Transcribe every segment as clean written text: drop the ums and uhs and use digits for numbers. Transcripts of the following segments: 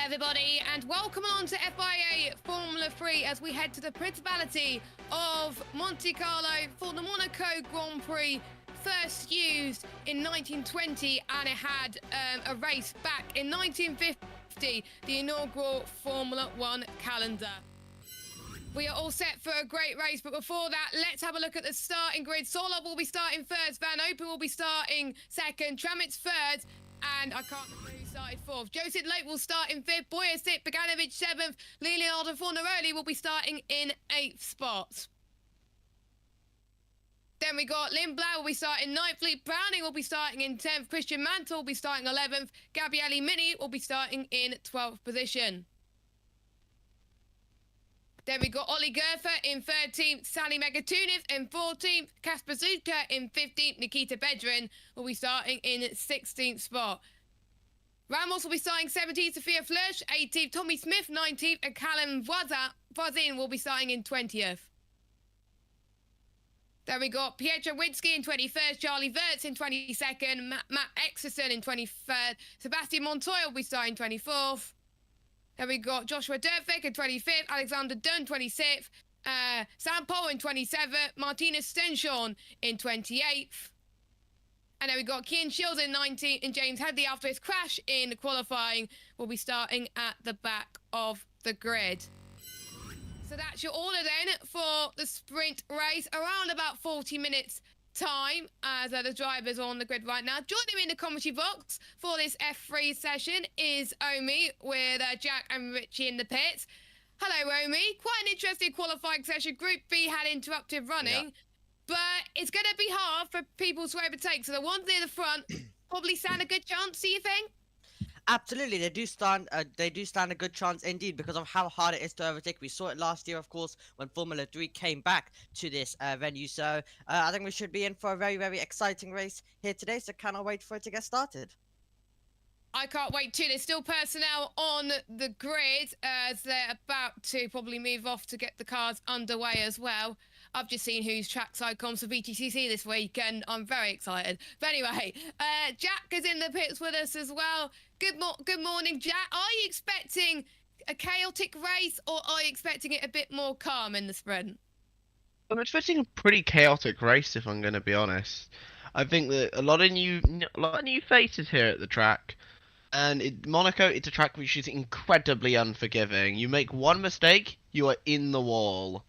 everybody, and welcome on to FIA Formula 3 as we head to the Principality of Monte Carlo for the Monaco Grand Prix, first used in 1920, and it had a race back in 1950, the inaugural Formula 1 calendar. We are all set for a great race, but before that, let's have a look at the starting grid. Solov will be starting first, Van Open will be starting second, Tramit's third, and I can't remember who started fourth. Joseph Lake will start in fifth, Boyer sixth, Beganovic seventh, Leonardo Fornaroli will be starting in eighth spot. Then we got Lindblad will be starting ninth, Lee Browning will be starting in 10th, Christian Mantle will be starting 11th, Gabriele Mini will be starting in 12th position. Then we got Ollie Gerfer in 13th, Sally Megatuniv in 14th, Kasper Zuka in 15th, Nikita Bedrin will be starting in 16th spot. Ramos will be starting 17th, Sophia Flörsch 18th, Tommy Smith 19th, and Callum Voisin will be starting in 20th. Then we got Pietro Winsky in 21st, Charlie Wirtz in 22nd, Matt Exerson in 23rd, Sebastian Montoya will be starting 24th. Then we got Joshua Dirtvik in 25th, Alexander Dunn 26th, Sam Poe in 27th, Martina Stenshorn in 28th. And then we got Kian Shields in 19th, and James Headley, after his crash in qualifying, will be starting at the back of the grid. So that's your order then for the sprint race, around about 40 minutes time as the drivers are on the grid right now. Joining me in the commentary box for this F3 session is Omi with Jack and Richie in the pits. Hello, Omi. Quite an interesting qualifying session. Group B had interrupted running, but it's going to be hard for people to overtake. So the ones near the front probably stand a good chance, do you think? Absolutely, they do stand a good chance indeed because of how hard it is to overtake. We saw it last year, of course, when Formula 3 came back to this venue. So I think we should be in for a very, very exciting race here today. So cannot wait for it to get started. I can't wait too. There's still personnel on the grid as they're about to probably move off to get the cars underway as well. I've just seen who's trackside comms for BTCC this week, and I'm very excited. But anyway, Jack is in the pits with us as well. Good morning, Jack. Are you expecting a chaotic race, or are you expecting it a bit more calm in the sprint? I'm expecting a pretty chaotic race, if I'm going to be honest. I think that a lot of new faces here at the track. And Monaco, it's a track which is incredibly unforgiving. You make one mistake, you are in the wall.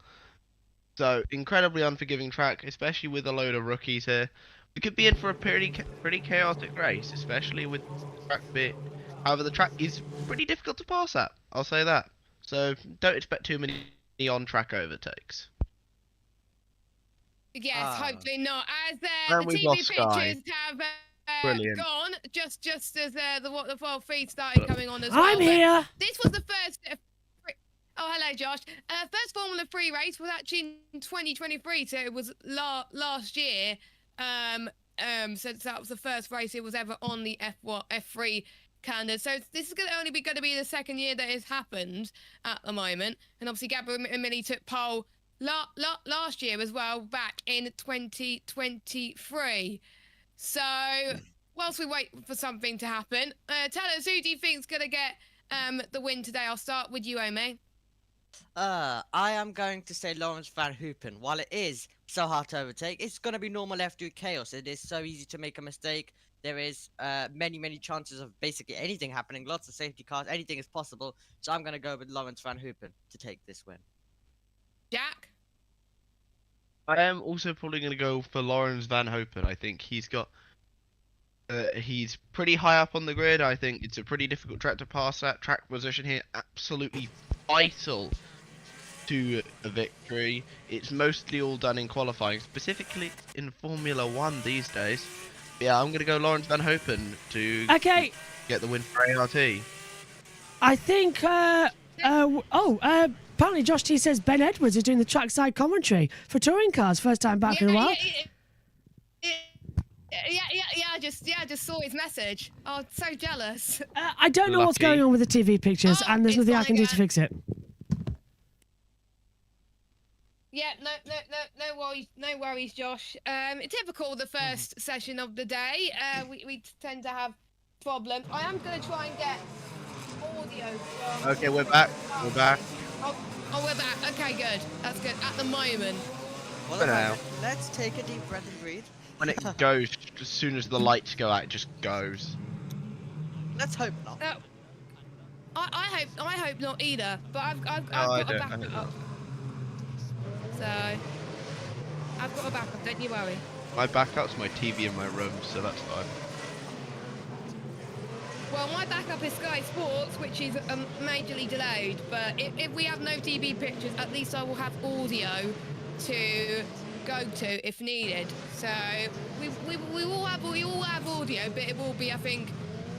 So, incredibly unforgiving track, especially with a load of rookies here. We could be in for a pretty chaotic race, especially with the track bit. However, the track is pretty difficult to pass at, I'll say that. So, don't expect too many on-track overtakes. Yes, hopefully not. As the TV pictures have gone, just as the full feed started coming on as well. I'm here. This was the first. Oh, hello, Josh. First Formula 3 race was actually in 2023, so it was last year. So that was the first race it was ever on the F3 calendar. So this is going to be the second year that it's happened at the moment. And obviously, Gabriele Mini took pole last year as well, back in 2023. So whilst we wait for something to happen, tell us, who do you think is going to get the win today? I'll start with you, Ome. I am going to say Lawrence Van Hoopen. While it is so hard to overtake, it's going to be normal F2 chaos. It is so easy to make a mistake. There is many chances of basically anything happening. Lots of safety cars. Anything is possible. So I'm going to go with Lawrence Van Hoopen to take this win. Jack? I am also probably going to go for Lawrence Van Hoopen. I think he's got... he's pretty high up on the grid. I think it's a pretty difficult track to pass at. Track position here, absolutely vital to a victory. It's mostly all done in qualifying, specifically in Formula 1 these days. Yeah, I'm going to go Lawrence Van Hoopen to get the win for ART. I think, apparently Josh T says Ben Edwards is doing the trackside commentary for touring cars, first time back in a while. Yeah, I just saw his message. Oh, so jealous. I don't know what's going on with the TV pictures, and there's nothing I can do to fix it. Yeah, no worries, Josh. Typical the first session of the day. We tend to have problems. I am going to try and get audio from... Okay, we're back. We're back. Oh, we're back. Okay, good. That's good. At the moment. Well, For okay, now. let's take a deep breath and breathe. When it goes, as soon as the lights go out, it just goes. Let's hope not. I hope not either. But I've I got a don't- I hope backup. not. So I've got a backup. Don't you worry. My backup's my TV in my room, so that's fine. Well, my backup is Sky Sports, which is majorly delayed. But if we have no TV pictures, at least I will have audio to go to if needed. So we all have audio, but it will be, I think,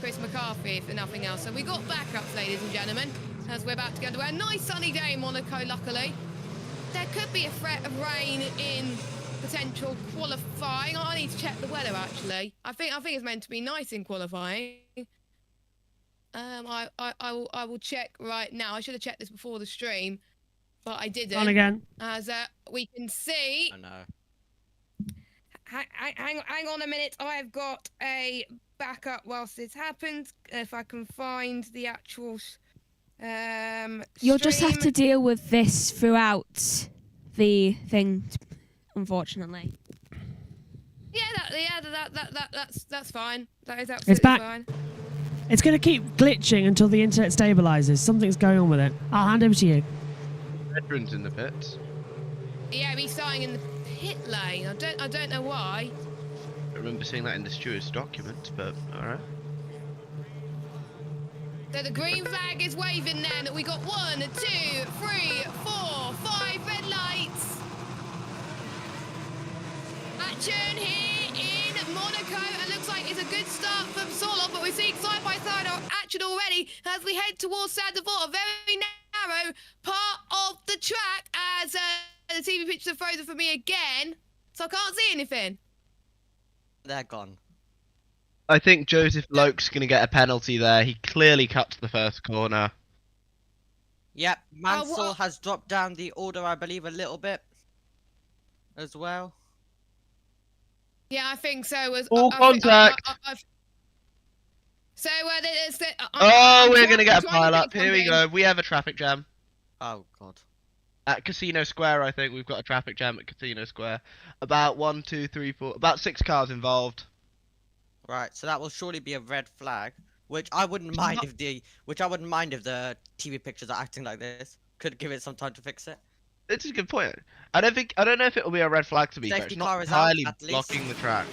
Chris McCarthy if nothing else. So we got backups, ladies and gentlemen, as we're about to go to a nice sunny day in Monaco. Luckily, there could be a threat of rain in potential qualifying. I need to check the weather actually. I think it's meant to be nice in qualifying. I will check right now. I should have checked this before the stream, but I didn't. On again. As we can see. Oh no. Hang on a minute. I've got a backup whilst this happens. If I can find the actual You'll just have stream. to deal with this throughout the thing, unfortunately. That's fine. That is absolutely back. fine. It's going to keep glitching until the internet stabilizes. Something's going on with it. I'll hand over to you. Veterans in the pits. Yeah, he's starting in the pit lane. I don't know why. I remember seeing that in the steward's document, but alright. So the green flag is waving then. We got 1, 2, 3, 4, 5 red lights. Action here in Monaco. It looks like it's a good start from Solov, but we're seeing side-by-side action already as we head towards Sandevort, a very narrow part of the track as the TV pictures are frozen for me again, so I can't see anything. They're gone. I think Joseph Loke's going to get a penalty there. He clearly cut to the first corner. Yep, Mansell what- has dropped down the order, I believe, a little bit as well. Yeah, I think so. All contact. So there's the. Oh, we're going to get a pile up. Here we go. We have a traffic jam. Oh god. At Casino Square, I think we've got a traffic jam at Casino Square. About 1, 2, 3, 4, about 6 cars involved. Right, so that will surely be a red flag, which I wouldn't mind if the TV pictures are acting like this. Could give it some time to fix it. It's a good point. I don't know if it will be a red flag to be fair. Safety It's car not is out, entirely at least. blocking the track.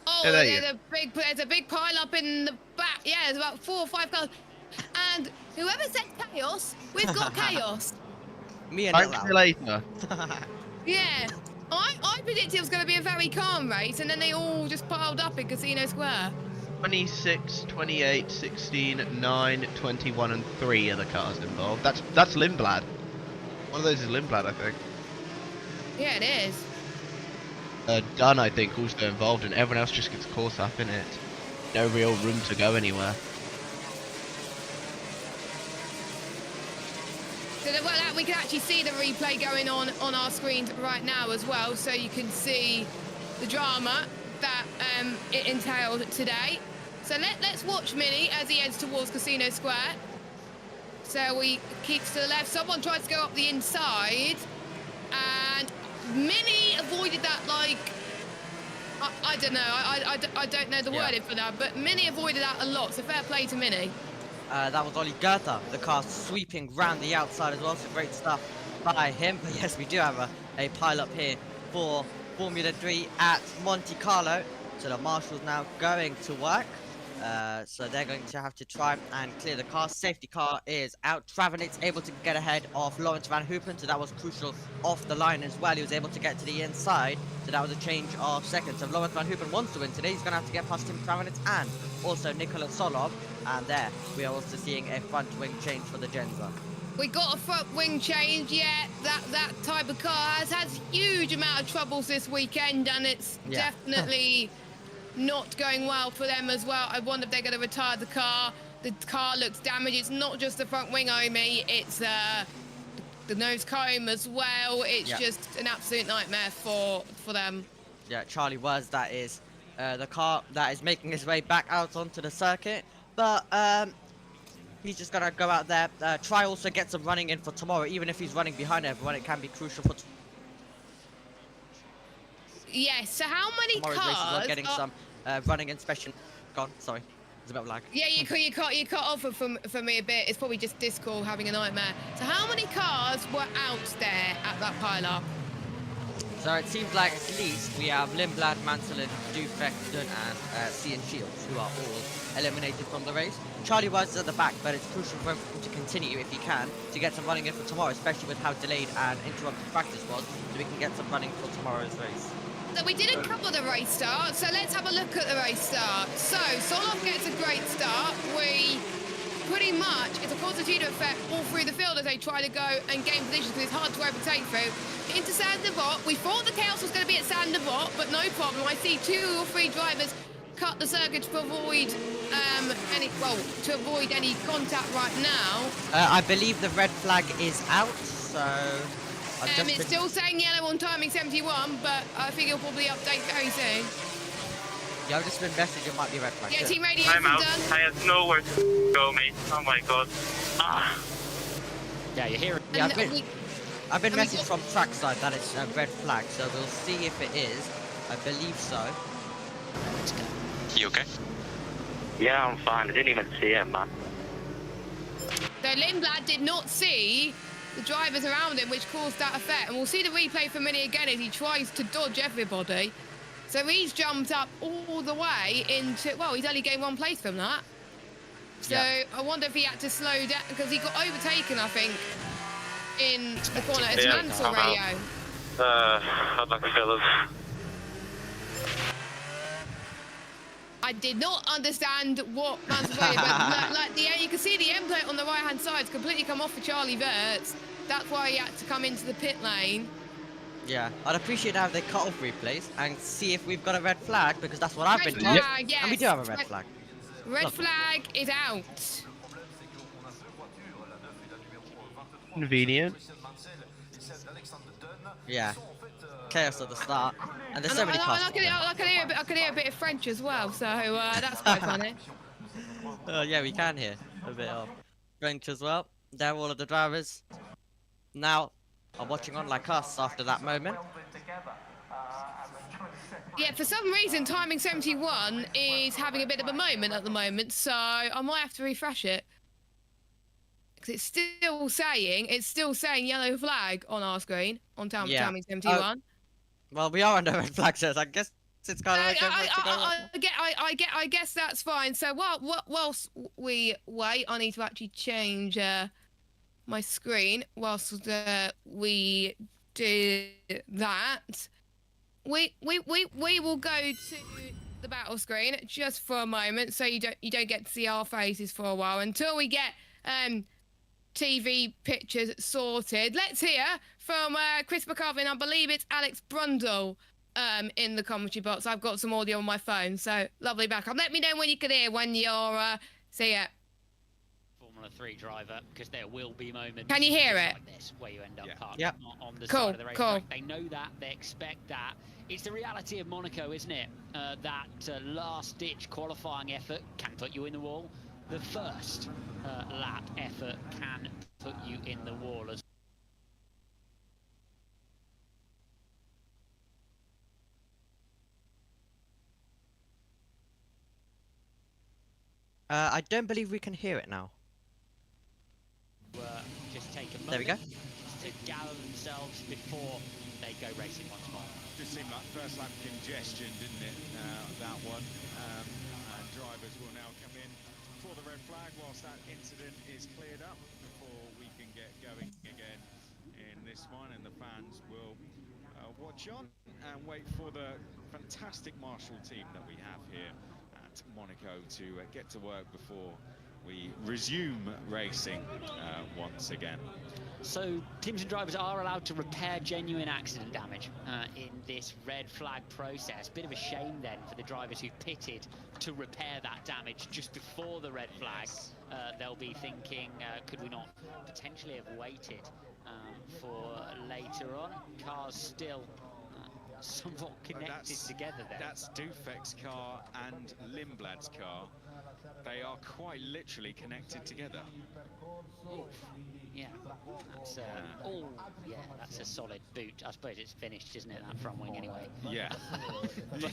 Oh, Yeah, there you there's a big pile up in the back. Yeah, there's about 4 or 5 cars. And whoever said chaos, we've got chaos. Me and Thanks Lil later. Yeah. I predicted it was going to be a very calm race, and then they all just piled up in Casino Square. 26, 28, 16, 9, 21, and 3 are the cars involved. That's Lindblad. One of those is Lindblad, I think. Yeah, it is. Dunn, I think, also involved, and everyone else just gets caught up in it. No real room to go anywhere. So we can actually see the replay going on our screens right now as well, so you can see the drama that it entailed today. So let's watch Mini as he heads towards Casino Square. So we keeps to the left. Someone tries to go up the inside, and Mini avoided that like I don't know. I don't know the wording for that, but Mini avoided that a lot. So fair play to Mini. That was Ollie Goethe, the car sweeping round the outside as well, so great stuff by him. But yes, we do have a pile-up here for Formula 3 at Monte Carlo. So the marshals now going to work. So they're going to have to try and clear the car. Safety car is out. Travenit's able to get ahead of Lawrence Van Hoopen, so that was crucial off the line as well. He was able to get to the inside, so that was a change of seconds. So if Lawrence Van Hoopen wants to win today, he's going to have to get past Tim Travenitz and also Nikola Solov. And there, we are also seeing a front wing change for the Genza. We got a front wing change, yeah. That type of car has had huge amount of troubles this weekend, and it's definitely not going well for them as well. I wonder if they're going to retire the car. The car looks damaged. It's not just the front wing, Omi. It's the nose comb as well. It's just an absolute nightmare for them. Yeah, Charlie Wurz, that is the car that is making its way back out onto the circuit. but he's just gonna go out there, try also get some running in for tomorrow. Even if he's running behind everyone, it can be crucial for Yes. So how many tomorrow's races. Or cars? getting some running inspection. God, sorry, there's a bit of lag. Yeah, you cut off for me a bit. It's probably just Discord having a nightmare. So how many cars were out there at that pile-up? So it seems like at least we have Lindblad, Manselin, Dufek, Dunn, and Cian Shields, who are all eliminated from the race. Charlie Wise is at the back, but it's crucial for him to continue, if he can, to get some running in for tomorrow, especially with how delayed and interrupted practice was, so we can get some running for tomorrow's race. So we didn't cover the race start, so let's have a look at the race start. So Solov gets a great start. We pretty much, it's a constitutive effect all through the field as they try to go and gain positions because it's hard to overtake through. Into Sandebot, we thought the chaos was going to be at Sandebot, but no problem. I see 2 or 3 drivers cut the circuit to avoid any contact right now. I believe the red flag is out, so It's still saying yellow on timing 71, but I think it'll probably update very soon. Yeah, I've just been messaged, it might be red flag. Yeah, too. team radio I'm out. done. I have nowhere to go, mate. Oh my god. Ah. Yeah, you're hearing. Yeah, And I've been and we messaged got- from trackside that it's a red flag, so we'll see if it is. I believe so. You okay? Yeah, I'm fine. I didn't even see him, man. So Lindblad did not see the drivers around him, which caused that effect. And we'll see the replay for Minnie again as he tries to dodge everybody. So he's jumped up all the way into... Well, he's only gained 1 place from that. So Yeah. I wonder if he had to slow down, because he got overtaken, I think, in the corner. It's Yeah, Mansell I'm out. radio. I'd like to fill us. I did not understand what Mansell radio, but you can see the end plate on the right-hand side has completely come off for Charlie Wirtz. That's why he had to come into the pit lane. Yeah, I'd appreciate now if they cut off replays and see if we've got a red flag, because that's what I've Red been told. flag, yes. And we do have a red flag. Red Lovely. flag is out. Convenient. Yeah. Chaos at the start. And there's so many cars. I can hear a bit of French as well, so that's quite funny. Yeah, we can hear a bit of French as well. They're all of the drivers now are watching on like us after that moment. Yeah, for some reason, timing 71 is having a bit of a moment at the moment, so I might have to refresh it. Because it's still saying yellow flag on our screen on Yeah. timing 71. Well, we are under red flag, so I guess it's kind of like everyone to go right now. I guess that's fine. So whilst we wait, I need to actually change my screen. Whilst we do that, we will go to the battle screen just for a moment, so you don't get to see our faces for a while until we get TV pictures sorted. Let's hear from Chris McCarvin. I believe it's Alex Brundle in the commentary box. I've got some audio on my phone, so lovely backup. Let me know when you can hear when you're see it. Formula 3 driver, because there will be moments. Can you hear it? Like this, where you end up parked Yep. on the Cool, side of the racetrack. They know that, they expect that. It's the reality of Monaco, isn't it? That last-ditch qualifying effort can put you in the wall. The first lap effort can put you in the wall as I don't believe we can hear it now. just take a moment There we go. to gather themselves before they go racing once more. Just seemed like first lap congestion, didn't it? That one. And drivers will now come in for the red flag whilst that incident is cleared up before we can get going again in this one. And the fans will watch on and wait for the fantastic marshal team that we have here at Monaco to get to work before we resume racing once again. So teams and drivers are allowed to repair genuine accident damage in this red flag process. Bit of a shame then for the drivers who pitted to repair that damage just before the red flag. They'll be thinking, could we not potentially have waited for later on? Cars still somewhat connected together there. That's Dufek's car and Lindblad's car. They are quite literally connected together. Yeah, that's that's a solid boot. I suppose it's finished, isn't it? That front wing anyway. Yeah. But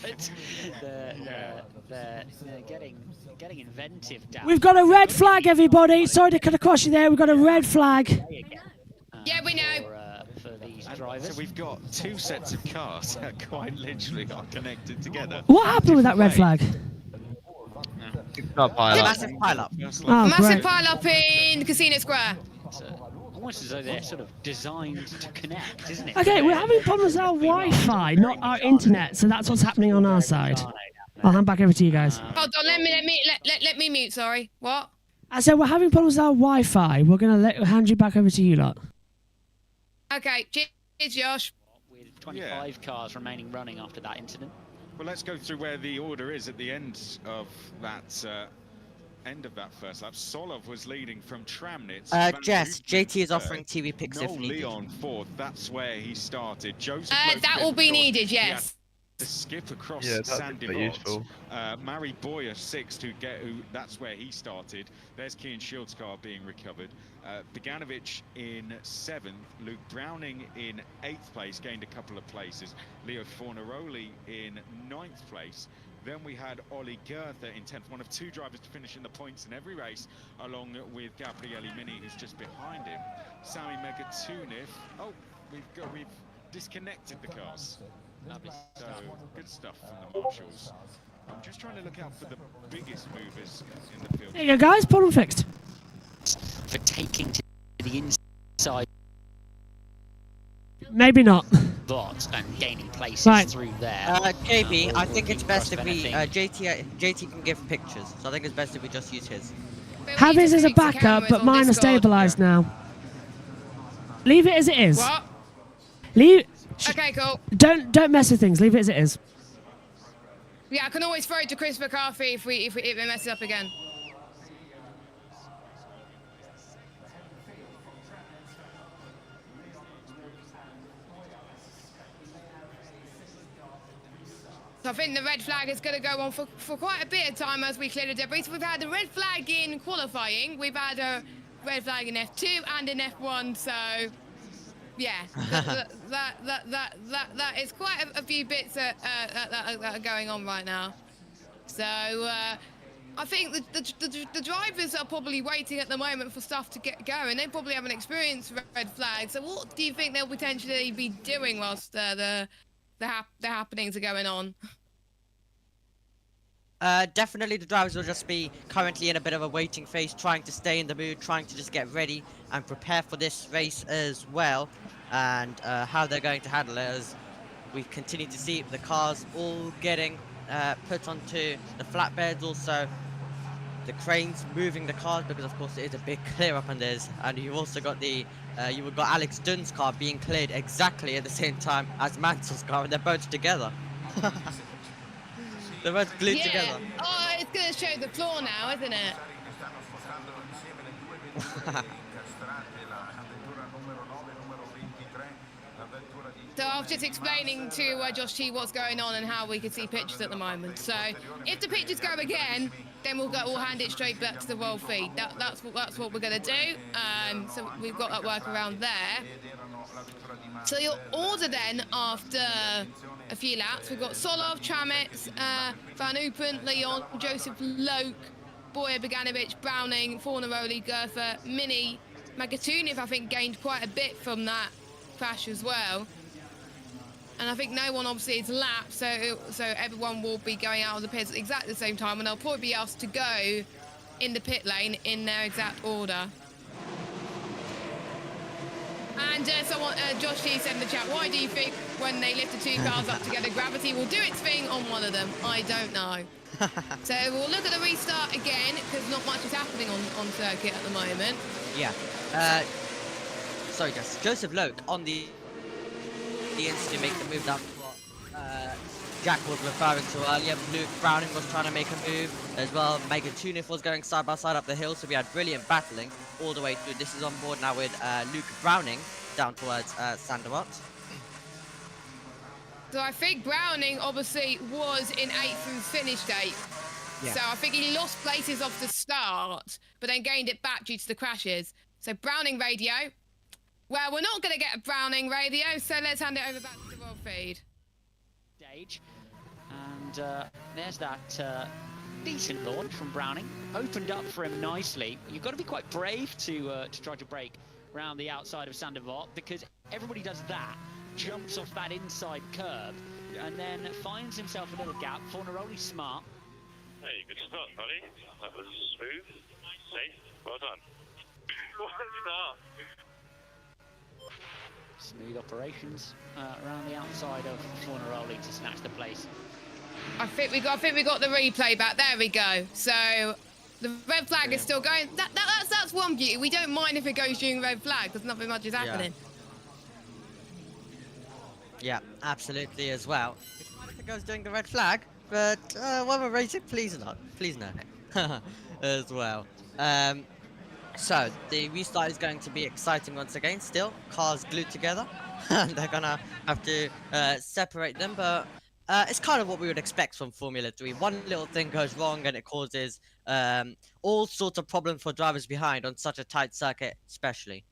they're getting inventive. Down. We've got a red flag, everybody. Sorry to cut across you there. We've got a red flag. Yeah, we know. For these And drivers. so we've got two sets of cars that quite literally are connected together. What happened with that red flag? Massive pile-up. Oh, Massive great. pile up in Casino Square. It's, almost as though they're sort of designed to connect, isn't it? Okay, we're having problems with our Wi-Fi, not our internet, so that's what's happening on our side. I'll hand back over to you guys. Hold on, let me mute. Sorry, what? I said we're having problems with our Wi-Fi. We're gonna hand you back over to you lot. Okay, cheers, Josh. With 25 cars remaining running after that incident. Well, let's go through where the order is at the end of that first lap. Solov was leading from Tramnitz. Jess, JT is offering TV pics if Noel needed. Leon fourth. That's where he started. Joseph That will be needed, yes. To skip across Yeah, that'd Sandy be quite useful. Mary Boyer sixth that's where he started. There's Kian Shield's car being recovered. Beganovic in 7th, Luke Browning in 8th place, gained a couple of places. Leo Fornaroli in 9th place. Then we had Ollie Goethe in 10th, one of 2 drivers to finish in the points in every race, along with Gabriele Mini, who's just behind him. Sami Megatunov. Oh, we've disconnected the cars. So good stuff from the marshals. I'm just trying to look out for the biggest movers in the field. There you go, guys. Problem fixed. For taking to the inside Maybe not. box and gaining places Right. through there. JB, I think it's best if we cross-benefiting. JT can give pictures, so I think it's best if we just use his. But we Have need his to as a fix the backup, cameras but on mine are Discord. stabilised now. Leave it as it is. What? Leave. Okay, cool. Don't mess with things. Leave it as it is. Yeah, I can always throw it to Chris McCarthy if it messes up again. So I think the red flag is going to go on for quite a bit of time as we clear the debris. So we've had a red flag in qualifying. We've had a red flag in F2 and in F1. So yeah, that is quite a few bits that are going on right now. So I think the drivers are probably waiting at the moment for stuff to get going. They probably haven't experienced red flags. So what do you think they'll potentially be doing whilst the happenings are going on? Definitely the drivers will just be currently in a bit of a waiting phase, trying to stay in the mood, trying to just get ready and prepare for this race as well, and how they're going to handle it as we continue to see the cars all getting put onto the flatbeds, also the cranes moving the cars, because of course it is a big clear up on this, and you've also got you've got Alex Dunn's car being cleared exactly at the same time as Mansell's car, and they're both together. They're both glued together. Oh, it's going to show the floor now, isn't it? So I was just explaining to Josh T what's going on and how we can see pictures at the moment. So if the pictures go again, then we'll hand it straight back to the world feed. That's what we're going to do. So we've got that workaround there. So your order then after a few laps, we've got Solov, Tramets, Van Upen, Leon, Joseph Loke, Boyer, Beganovic, Browning, Fornaroli, Goethe, Mini, Magatunov I think gained quite a bit from that crash as well. And I think no one obviously is lapped, so everyone will be going out of the pits at exactly the same time, and they'll probably be asked to go in the pit lane in their exact order. And Josh T said in the chat, why do you think when they lift the 2 cars up together, gravity will do its thing on one of them? I don't know. So we'll look at the restart again, because not much is happening on circuit at the moment. Yeah. Sorry, Joseph Loke on the instant make the move. That's what Jack was referring to earlier. Luke Browning was trying to make a move as well. Megatunov was going side by side up the hill, so we had brilliant battling all the way through. This is on board now with Luke Browning down towards Sanderwatt. So I think Browning obviously was in 8th and finished 8th. Yeah. So I think he lost places off the start, but then gained it back due to the crashes. So Browning radio. Well, we're not going to get a Browning radio, so let's hand it over back to the world feed. Stage. And there's that decent launch from Browning. Opened up for him nicely. You've got to be quite brave to try to break around the outside of Sandoval, because everybody does that, jumps off that inside curb, and then finds himself a little gap. Fornaroli's smart. Hey, good start, buddy. That was smooth, safe, well done. What a start. Smooth operations around the outside of Fornaroli to snatch the place. I think we got the replay back. There we go. So the red flag is still going. That's one beauty. We don't mind if it goes during red flag because nothing much is happening. Yeah, absolutely as well. It's fine if it goes during the red flag, but when we're racing, please not. Please no. As well. So the restart is going to be exciting once again. Still, cars glued together, and they're gonna have to separate them. But it's kind of what we would expect from Formula 3. One little thing goes wrong, and it causes all sorts of problems for drivers behind on such a tight circuit, especially.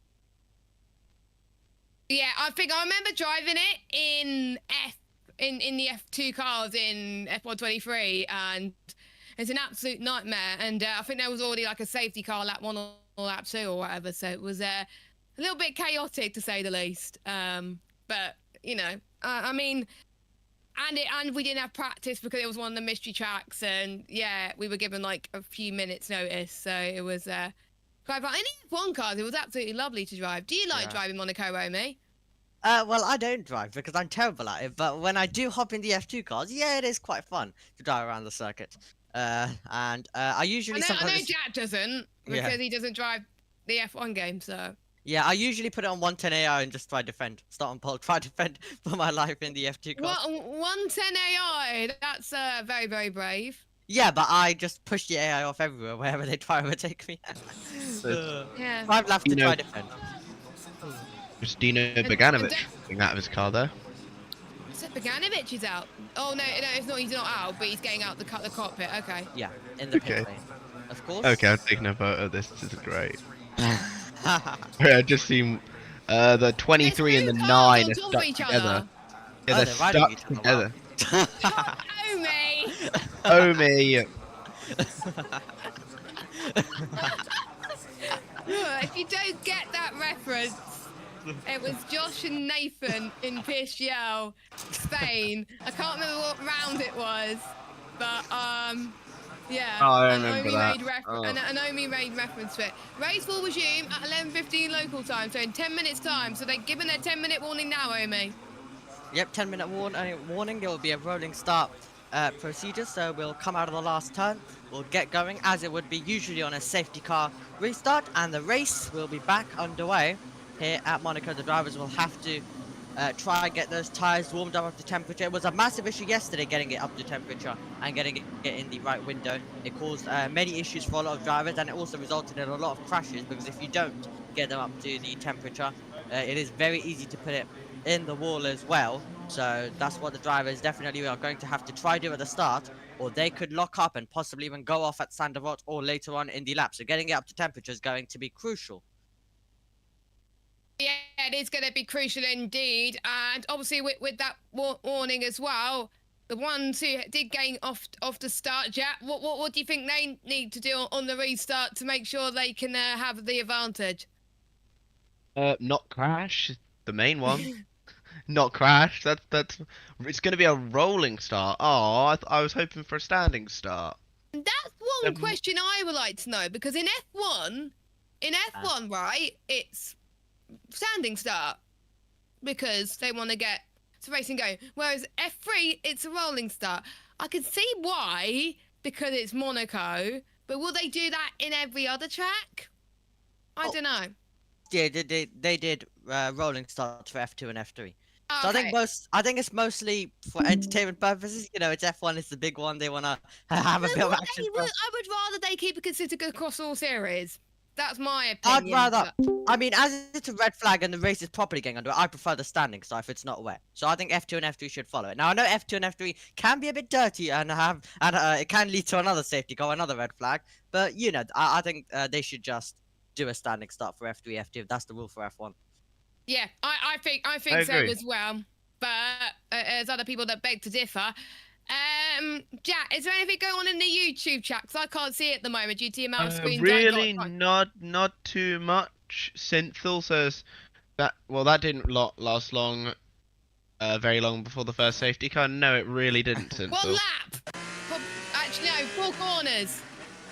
Yeah, I think I remember driving it in the F2 cars in F123, and it's an absolute nightmare. And I think there was already like a safety car lap 1 or lap 2 or whatever, so it was a little bit chaotic to say the least. But you know, I mean, and we didn't have practice because it was one of the mystery tracks, and yeah, we were given like a few minutes notice, so it was. But in F1 cars, it was absolutely lovely to drive. Do you like driving Monaco, Romy? Well, I don't drive because I'm terrible at it, but when I do hop in the F2 cars, yeah, it is quite fun to drive around the circuit. And I usually I know sometimes... Jack doesn't, because he doesn't drive the F1 game, so... Yeah, I usually put it on 110 AI and just try defend. Start on pole, try defend for my life in the F2 cars. What, 110 AI? That's very, very brave. Yeah, but I just push the AI off everywhere, wherever they try to overtake me. Yeah. 5 laps to try defend. Dino Beganovic getting out of his car there. So Beganovic is out. Oh no, it's not. He's not out, but he's getting out the cockpit. Okay. Yeah, in the pit lane. Of course. Okay, I'm taking a photo. This is great. I just seen the 23 and the 9 are stuck together. Yeah, they're stuck together. Oh me! Oh me! If you don't get that reference, it was Josh and Nathan in Pichiel, Spain. I can't remember what round it was, but yeah. Oh, I remember that. Anomi made reference to it. Race will resume at 11:15 local time, so in 10 minutes time. So they're given their 10-minute warning now, Omi. Yep, 10-minute warning. There will be a rolling start procedure, so we'll come out of the last turn. We'll get going as it would be usually on a safety car restart, and the race will be back underway here at Monaco. The drivers will have to try and get those tyres warmed up to temperature. It was a massive issue yesterday getting it up to temperature and getting it in the right window. It caused many issues for a lot of drivers, and it also resulted in a lot of crashes, because if you don't get them up to the temperature, it is very easy to put it in the wall as well. So that's what the drivers definitely are going to have to try do at the start, or they could lock up and possibly even go off at Sandoval or later on in the lap. So getting it up to temperature is going to be crucial. Yeah, it is going to be crucial indeed. And obviously with that warning as well, the ones who did gain off the start, Jack, what do you think they need to do on the restart to make sure they can have the advantage? Not crash, the main one. Not crash. That's. It's going to be a rolling start. Oh, I was hoping for a standing start. That's one question I would like to know, because in F1, right, it's standing start because they want to get to racing going. Whereas F3, it's a rolling start. I can see why, because it's Monaco, but will they do that in every other track? I don't know. Yeah, they did rolling starts for F2 and F3. Oh, So okay. I think it's mostly for entertainment purposes. You know, it's F1, it's the big one. They want to have a bit of action. I would rather they keep it consistent across all series. That's my I'd opinion. rather. but- I mean, as it's a red flag and the race is properly getting under it, I prefer the standing start if it's not wet. So I think F2 and F3 should follow it. Now I know F2 and F3 can be a bit dirty and it can lead to another safety car, another red flag. But you know, I think they should just do a standing start for F3, F2. If that's the rule for F1. Yeah, I think I so agree. as well. But there's other people that beg to differ. Jack, is there anything going on in the YouTube chat? Because I can't see it at the moment due to the amount of screens Really, I got. not too much. Synthil says that. Well, that didn't last long. Very long before the first safety car. No, it really didn't. One Synthil. lap. Actually, no, 4 corners.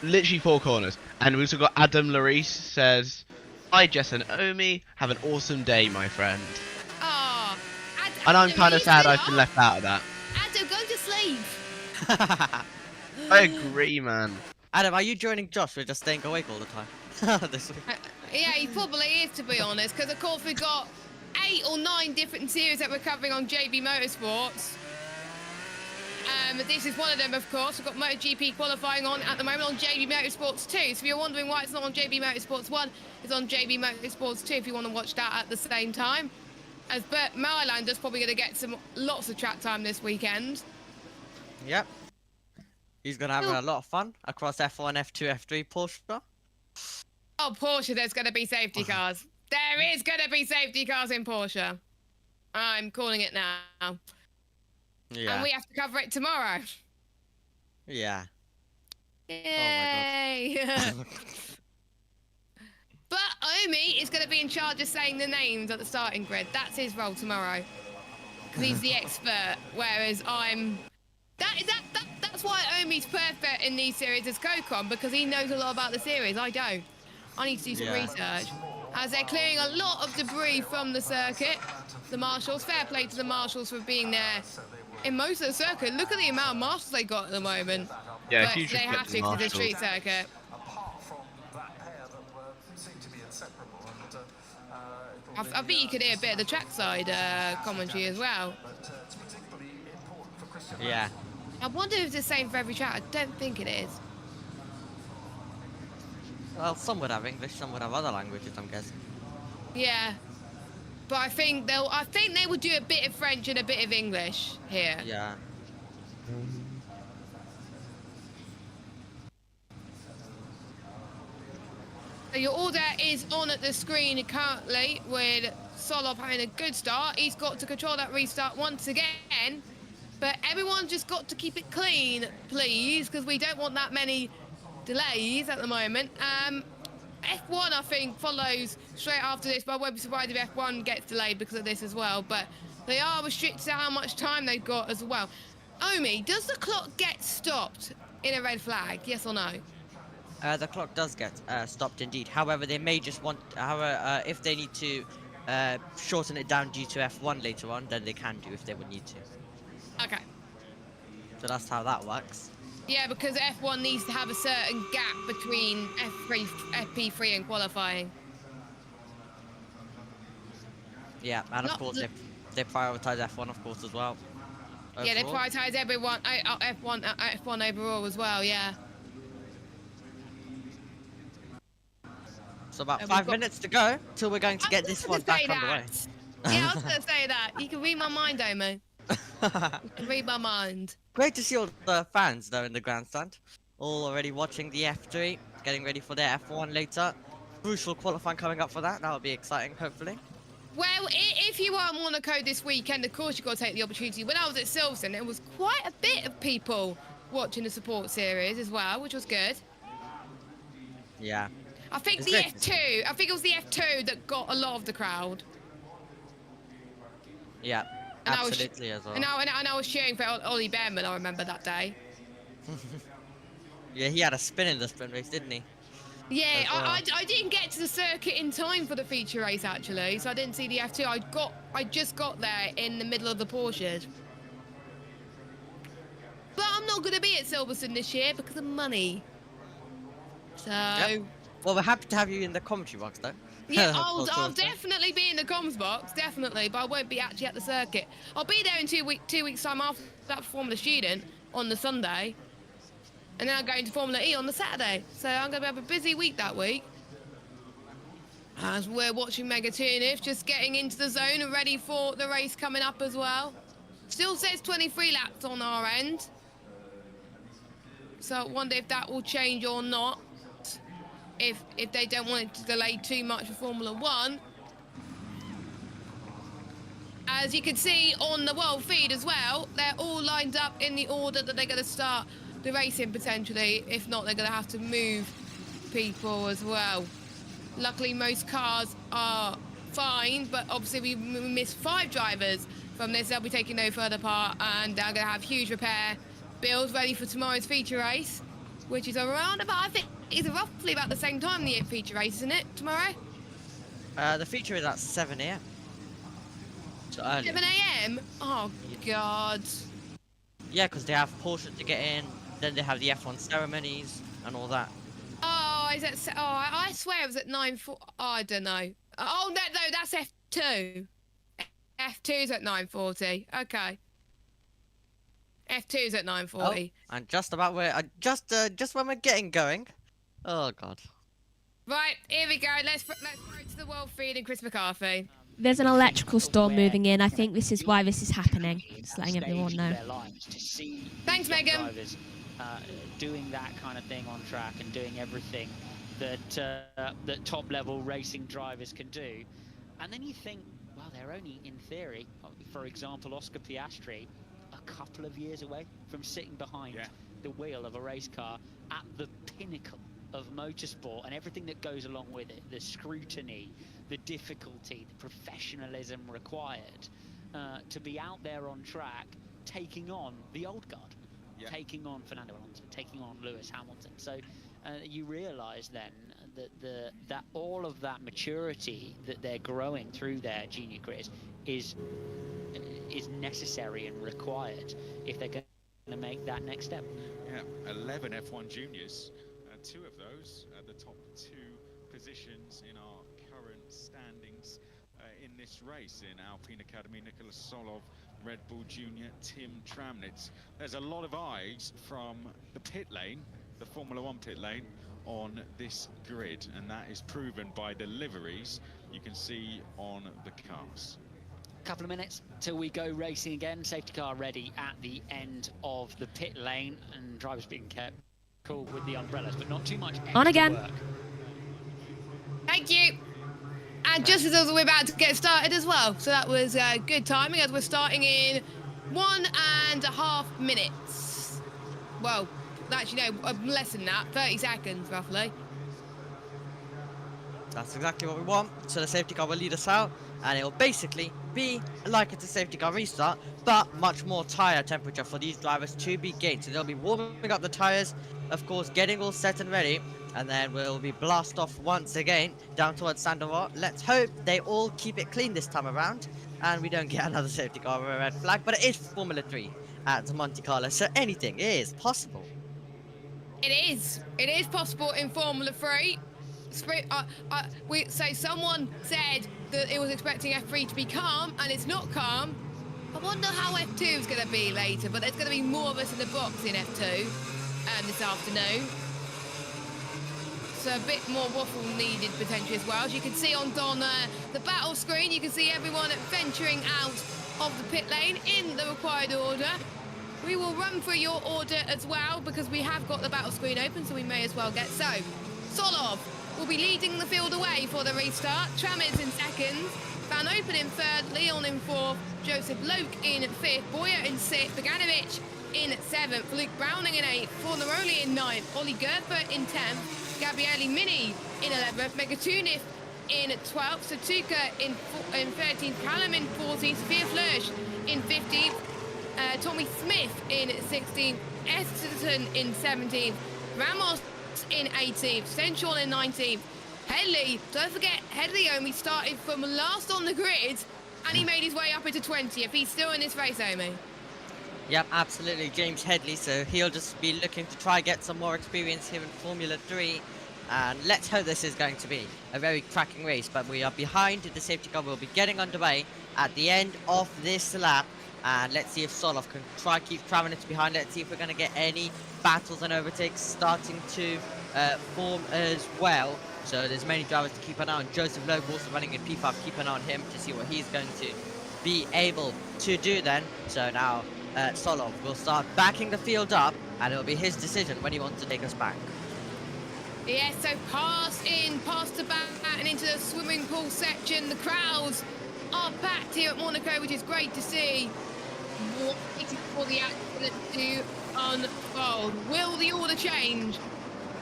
Literally 4 corners. And we also got Adam Larice says, "Hi Jess and Omi, have an awesome day, my friend." Oh, And I'm kind of sad I've been left out of that. Adam, go to sleep. I agree, man. Adam, are you joining Josh? We're just staying awake all the time this week. Yeah, he probably is, to be honest, because of course we've got 8 or 9 different series that we're covering on JB Motorsports. This is one of them, of course. We've got MotoGP qualifying on at the moment on JB Motorsports 2. So if you're wondering why it's not on JB Motorsports 1, it's on JB Motorsports 2 if you want to watch that at the same time. As Bert Marlander's probably going to get lots of track time this weekend. Yep. He's gonna have a lot of fun across F1, F2, F3 Porsche. Oh, Porsche, there's going to be safety cars. There is going to be safety cars in Porsche. I'm calling it now. Yeah. And we have to cover it tomorrow. Yeah. Yay! But Omi is going to be in charge of saying the names at the starting grid. That's his role tomorrow. Because he's the expert, whereas I'm... That's why Omi's perfect in these series as co-com, because he knows a lot about the series. I don't. I need to do some research. As they're clearing a lot of debris from the circuit. The marshals, fair play to the marshals for being there in most of the circuit. Look at the amount of marshals they got at the moment. Yeah, but huge they respect have to to the because it's a street marshals. circuit. I bet you could hear a bit of the trackside commentary as well. Yeah. I wonder if it's the same for every track. I don't think it is. Well, some would have English, some would have other languages, I'm guessing. Yeah. But I think they would do a bit of French and a bit of English here. Yeah. So your order is on at the screen currently with Solov having a good start. He's got to control that restart once again. But everyone's just got to keep it clean, please, because we don't want that many delays at the moment. F1, I think, follows straight after this, but I won't be surprised if F1 gets delayed because of this as well. But they are restricted to how much time they've got as well. Omi, does the clock get stopped in a red flag, yes or no? The clock does get stopped indeed. However, they may just want... However, if they need to shorten it down due to F1 later on, then they can do if they would need to. Okay. So that's how that works. Yeah, because F1 needs to have a certain gap between FP3 and qualifying. Yeah, and of Not course the- they prioritise F1, of course, as well. Yeah, they Overall. prioritise everyone, F1 overall as well, yeah. So about And 5 we've got- minutes to go till we're going to get this one back on the way. Yeah, I was going to say that. You can read my mind, Omo. You can read my mind. Great to see all the fans though in the grandstand, all already watching the F3, getting ready for their F1 later. Crucial qualifying coming up for that. That'll be exciting, hopefully. Well, if you are in Monaco this weekend, of course you've got to take the opportunity. When I was at Silverstone, there was quite a bit of people watching the support series as well, which was good. Yeah. I think It's the great to see. F2, I think it was the F2 that got a lot of the crowd. Yeah. And I was- Absolutely as well. And I was cheering for Ollie Behrman, I remember that day. Yeah, he had a spin in the sprint race, didn't he? Yeah, As well. I didn't get to the circuit in time for the feature race actually, so I didn't see the F2. I just got there in the middle of the Porsche. But I'm not going to be at Silverstone this year because of money. So Yep. Well, we're happy to have you in the commentary box, though. yeah, For I'll Silverstone. definitely be in the comms box, definitely, but I won't be actually at the circuit. I'll be there in 2 weeks time after that Formula Student on the Sunday. And then I'm going to Formula E on the Saturday. So I'm going to have a busy week that week. As we're watching Megatunif just getting into the zone and ready for the race coming up as well. Still says 23 laps on our end. So I wonder if that will change or not. If they don't want it to delay too much for Formula 1. As you can see on the world feed as well, they're all lined up in the order that they're going to start the race in potentially. If not, they're going to have to move people as well. Luckily, most cars are fine, but obviously we missed 5 drivers from this. They'll be taking no further part, and they're going to have huge repair builds ready for tomorrow's feature race, which is around about, I think, it's roughly about the same time the feature race, isn't it, tomorrow? The feature is at 7 AM. So early. 7 AM? Oh, God. Yeah, because they have Porsche to get in, then they have the F1 ceremonies and all that. Oh, is it? Oh, I swear it was at 9:40. Oh, I don't know. Oh no, that's F2. F2's at 9:40. Okay. F2's at 9:40. Oh, and just about where, just when we're getting going. Oh God. Right, here we go. Let's go to the world feed and Chris McCarthy. There's an electrical storm moving in. I think this is why this is happening. Just letting everyone know. Thanks, Megan. Drivers, doing that kind of thing on track and doing everything that top level racing drivers can do. And then you think, well, they're only in theory, for example, Oscar Piastri, a couple of years away from sitting behind the wheel of a race car at the pinnacle of motorsport and everything that goes along with it, the scrutiny, the difficulty, the professionalism required to be out there on track taking on the old guard, taking on Fernando Alonso, taking on Lewis Hamilton. So you realise then that all of that maturity that they're growing through their junior careers is necessary and required if they're going to make that next step. Yeah, 11 F1 juniors, 2 of those at the top 2 positions in our current standings in this race. In Alpine Academy, Nicholas Solov, Red Bull Junior, Tim Tramnitz. There's a lot of eyes from the pit lane, the Formula 1 pit lane, on this grid, and that is proven by the liveries you can see on the cars. Couple of minutes till we go racing again. Safety car ready at the end of the pit lane, and drivers being kept cool with the umbrellas, but not too much On again. work. Thank you. And just as we're about to get started as well, so that was good timing as we're starting in 1.5 minutes. Well, actually no, less than that, 30 seconds roughly. That's exactly what we want. So the safety car will lead us out, and it will basically be like it's a safety car restart, but much more tyre temperature for these drivers to be gained. So they'll be warming up the tyres, of course, getting all set and ready, and then we'll be blast off once again down towards Sandoval. Let's hope they all keep it clean this time around, and we don't get another safety car or a red flag. But it is Formula 3 at Monte Carlo, so anything is possible. It is possible in Formula 3. So someone said that it was expecting F3 to be calm, and it's not calm. I wonder how F2 is going to be later, but there's going to be more of us in the box in F2 this afternoon. So a bit more waffle needed potentially as well. As you can see on the battle screen, you can see everyone venturing out of the pit lane in the required order. We will run through your order as well because we have got the battle screen open, so we may as well get so. Solov will be leading the field away for the restart. Trammers in second, Van Open in third, Leon in fourth, Joseph Loke in fifth, Boyer in sixth, Boganovic in seventh, Luke Browning in eighth, Fornaroli in ninth, Ollie Gerfer in 10th, Gabriele Mini in 11th, Megatunif in 12th, Satuka in 13th, Callum in 14th, Sophia Flörsch in 15th, Tommy Smith in 16th, Esterton in 17th, Ramos in 18th, Sensual in 19th, Headley, don't forget, Headley only started from last on the grid and he made his way up into 20th. He's still in this race, Omi. Yep, absolutely, James Headley, so he'll just be looking to try get some more experience here in Formula 3, and let's hope this is going to be a very cracking race. But we are behind, the safety car will be getting underway at the end of this lap, And let's see if Solov can try keep Travanich behind. Let's see if we're going to get any battles and overtakes starting to form as well. So there's many drivers to keep an eye on. Joseph Loeb also running in P5. Keep an eye on him to see what he's going to be able to do then. So now Solov will start backing the field up, and it'll be his decision when he wants to take us back. Yeah, so past the back and into the swimming pool section. The crowds are packed here at Monaco, which is great to see. Waiting for the accident to unfold. Will the order change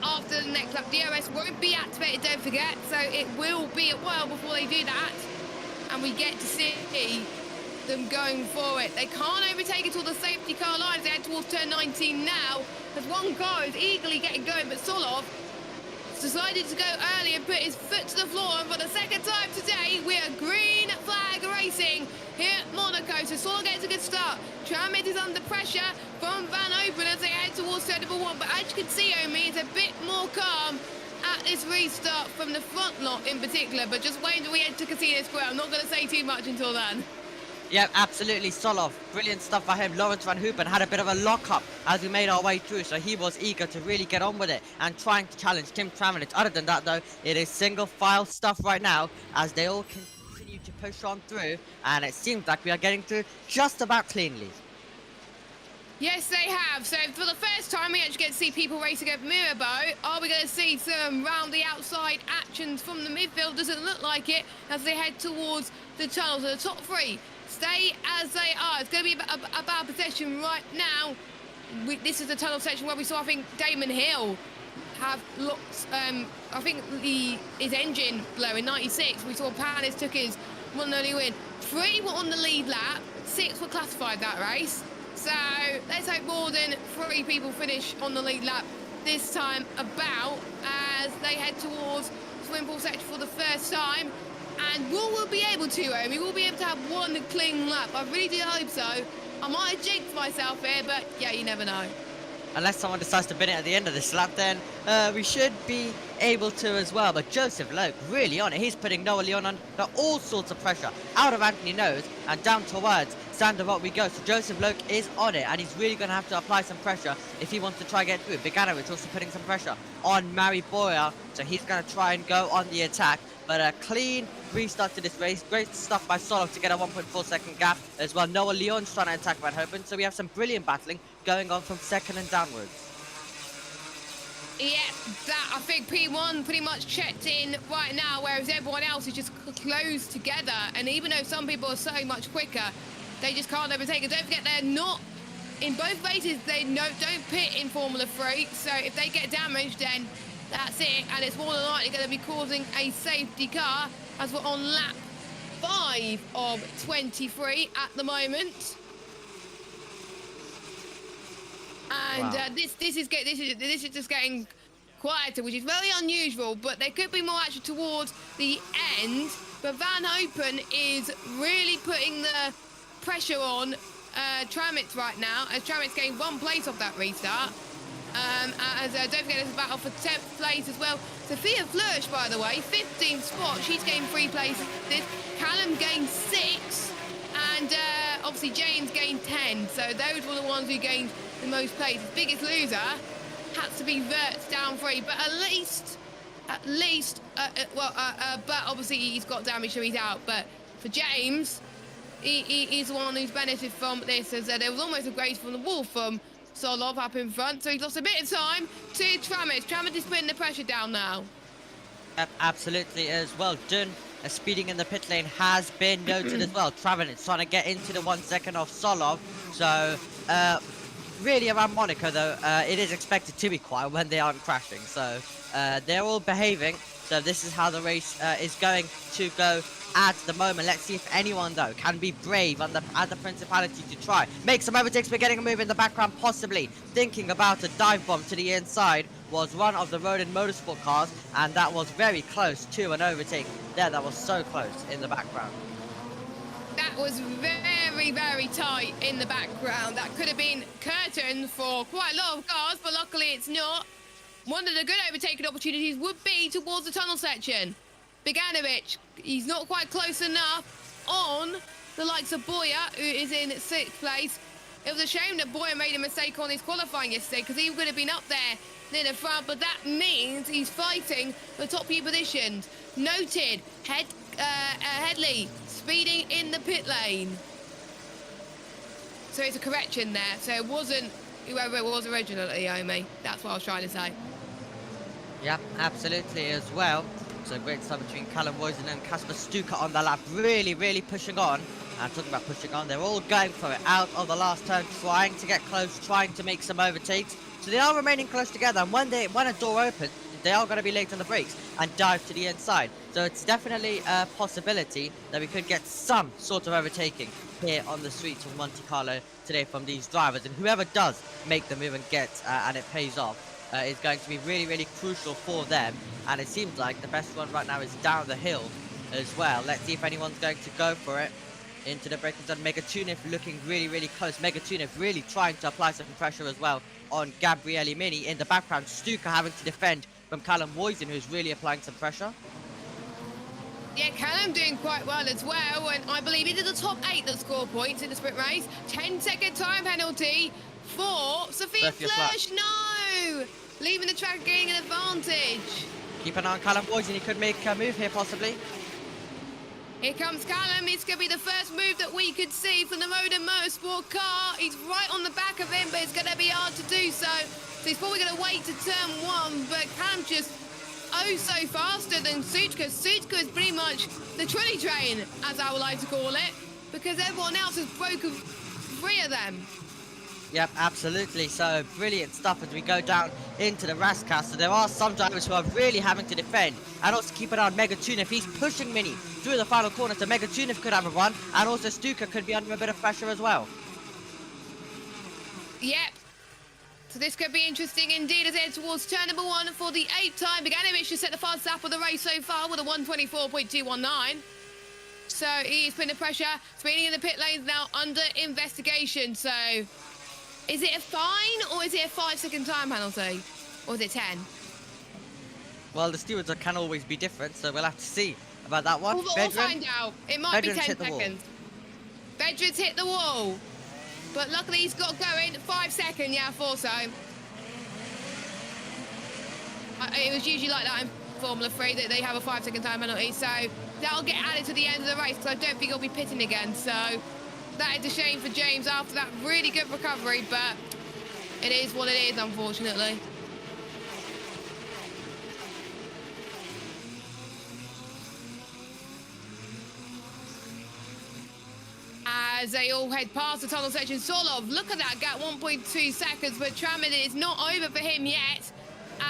after the next lap? DRS won't be activated, don't forget, so it will be a while before they do that, and we get to see them going for it. They can't overtake until the safety car line. They head towards turn 19 now, as one car is eagerly getting going, but Solov decided to go early and put his foot to the floor, and for the second time today we are green flag racing here at Monaco. So Solov gets a good start. Tramit is under pressure from Van Open as they head towards turn number 1, but as you can see, Omi, it's a bit more calm at this restart from the front lot in particular, but just wait until we head to Casino Square. I'm not going to say too much until then. Yeah, absolutely. Solov, brilliant stuff by him. Lawrence Van Hoopen had a bit of a lock-up as we made our way through, so he was eager to really get on with it and trying to challenge Tim Travanich. Other than that, though, it is single-file stuff right now as they all continue to push on through, and it seems like we are getting through just about cleanly. Yes, they have. So for the first time, we actually get to see people racing at Mirabeau. Are we going to see some round the outside actions from the midfield? Doesn't look like it as they head towards the tunnel. So the top three stay as they are. It's going to be a bad possession right now. This is the tunnel section where we saw, I think, Damon Hill have looked, I think his engine blow in 96. We saw Panis took his 1-0 win. 3 were on the lead lap, 6 were classified that race. So let's hope more than 3 people finish on the lead lap this time about as they head towards the swimming pool section for the first time. And will we be able to, Omi? We'll be able to have one clean lap. I really do hope so. I might have jinxed myself here, but yeah, you never know. Unless someone decides to bin it at the end of this lap, then we should be able to as well. But Joseph Loeb really on it. He's putting Noah Leon under all sorts of pressure. Out of Anthony Nose and down towards Sander Watt we go. So Joseph Loeb is on it, and he's really going to have to apply some pressure if he wants to try and get through. Bogdanovic also putting some pressure on Mari Boyer, so he's going to try and go on the attack. But a clean restart to this race. Great stuff by Solov to get a 1.4 second gap as well. Noah Leon's trying to attack Van Hopen, so we have some brilliant battling going on from second and downwards. Yeah, that I think P1 pretty much checked in right now, whereas everyone else is just close together. And even though some people are so much quicker, they just can't overtake it. Don't forget, they're not in both races. They don't pit in Formula 3, so if they get damaged, then that's it, and it's more than likely going to be causing a safety car as we're on lap 5 of 23 at the moment. And wow. This is just getting quieter, which is very unusual. But there could be more action towards the end. But Van Hopen is really putting the pressure on Tramitz right now, as Tramitz gained 1 place off that restart. Don't forget there's a battle for 10th place as well. Sophia Flourish, by the way, 15th spot. She's gained 3 places. Callum gained 6, and obviously James gained 10. So those were the ones who gained the most places. Biggest loser had to be Verts down 3, but at least, but obviously he's got damage, so he's out. But for James, he's the one who's benefited from this, as there was almost a grace from the wall from Solov up in front, so he's lost a bit of time to Tramitz. Tramitz is putting the pressure down now. Absolutely as well. Dunn speeding in the pit lane has been noted as well. Travanich trying to get into the 1 second of Solov. So really around Monaco though, it is expected to be quiet when they aren't crashing. So they're all behaving. So this is how the race is going to go at the moment. Let's see if anyone though can be brave at the Principality to try make some overtakes. We're getting a move in the background, possibly thinking about a dive bomb to the inside was one of the Rodin Motorsport cars, and that was very close to an overtake there. That was so close in the background. That was very, very tight in the background. That could have been curtained for quite a lot of cars, but luckily it's not. One of the good overtaking opportunities would be towards the tunnel section. Bogdanovic, he's not quite close enough on the likes of Boyer, who is in 6th place. It was a shame that Boyer made a mistake on his qualifying yesterday because he would have been up there near the front, but that means he's fighting for top few positions. Noted, Headley speeding in the pit lane. So it's a correction there. So it wasn't whoever it was originally, Omi. That's what I was trying to say. Yeah, absolutely as well. So great stuff between Callum Royson and Kasper Stuka on the lap. Really pushing on. And talking about pushing on, they're all going for it out of the last turn, trying to get close, trying to make some overtakes. So they are remaining close together, and when a door opens, they are going to be late on the brakes and dive to the inside. So it's definitely a possibility that we could get some sort of overtaking here on the streets of Monte Carlo today from these drivers. And whoever does make the move and get and it pays off is going to be really crucial for them. And it seems like the best one right now is down the hill as well. Let's see if anyone's going to go for it. Into the braking zone, Megatunif looking really close. Megatunif really trying to apply some pressure as well on Gabriele Mini. In the background, Stuka having to defend from Callum Royson, who's really applying some pressure. Yeah, Callum doing quite well as well, and I believe it is the top 8 that score points in the sprint race. 10-second time penalty for Sophia Flörsch. No! Leaving the track, gaining an advantage. Keep an eye on Callum Royson, he could make a move here possibly. Here comes Callum. It's going to be the first move that we could see from the Motorsport car. He's right on the back of him, but it's going to be hard to do so. So he's probably going to wait to turn 1, but Callum just so faster than Sutka. Sutka is pretty much the trolley train, as I would like to call it, because everyone else has broken free of them. Yep, absolutely. So brilliant stuff as we go down into the Rascast. So there are some drivers who are really having to defend. And also keep an eye on Megatunif. He's pushing Mini through the final corner. So Megatunif could have a run. And also Stuka could be under a bit of pressure as well. Yep. So this could be interesting indeed as they head towards turn number 1 for the 8th time. Bogdanovic has set the fastest lap of the race so far with a 1:24.219. So he's putting the pressure. Speeding in the pit lanes now under investigation. So is it a fine or is it a 5-second time penalty? Or is it 10? Well, the stewards can always be different, so we'll have to see about that one. We'll find out. It might be 10 seconds. Bedrins hit the wall. But luckily he's got going. 5 seconds, yeah, I thought so. It was usually like that in Formula 3 that they have a 5-second time penalty. So that'll get added to the end of the race because I don't think he'll be pitting again. So that is a shame for James after that really good recovery, but it is what it is, unfortunately. As they all head past the tunnel section, Solov, look at that gap, 1.2 seconds, but Tramit is not over for him yet,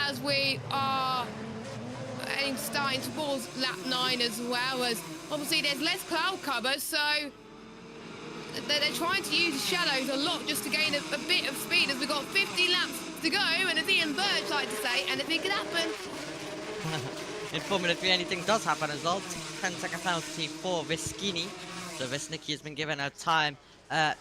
as we are starting towards lap 9 as well, as obviously there's less cloud cover, so they're trying to use the shadows a lot just to gain a bit of speed, as we've got 50 laps to go, and as Ian Burge like to say, anything can happen. In Formula 3, anything does happen as well. 10-second penalty for Viskini. So Vesnicki has been given a time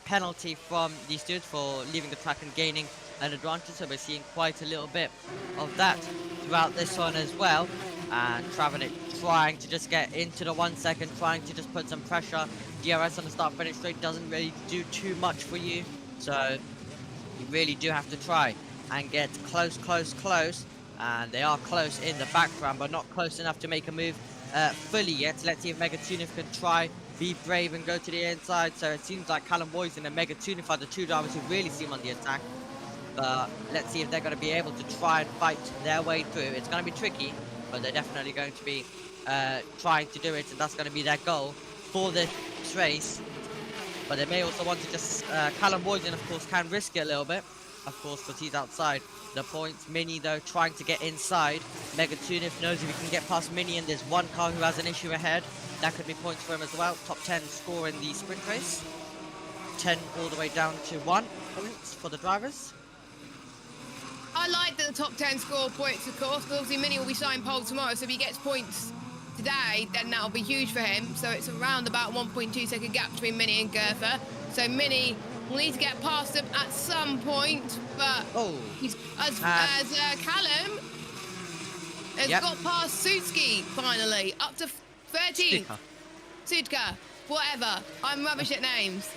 penalty from the stewards for leaving the track and gaining an advantage. So we're seeing quite a little bit of that throughout this one as well. And Travnik trying to just get into the 1 second, trying to just put some pressure. DRS on the start finish straight doesn't really do too much for you. So you really do have to try and get close. And they are close in the background, but not close enough to make a move fully yet. Let's see if Megatunif can try, be brave and go to the inside. So it seems like Callum Boyson and Megatunif are the two drivers who really seem on the attack. But let's see if they're going to be able to try and fight their way through. It's going to be tricky, but they're definitely going to be trying to do it, and that's going to be their goal for this race. But they may also want to just Callum Boyson, of course, can risk it a little bit, of course, because he's outside the points. Mini, though, trying to get inside. Megatunif knows if he can get past Mini and there's one car who has an issue ahead, that could be points for him as well. Top 10 score in the sprint race. 10 all the way down to 1 points for the drivers. I like that the top 10 score points, of course, because obviously Mini will be starting pole tomorrow, so if he gets points today, then that'll be huge for him. So it's around about 1.2 second gap between Mini and Gertha. So Mini will need to get past him at some point, but he's, as Callum has got past Sutski finally, up to 13. Sudka. whatever. I'm rubbish at names.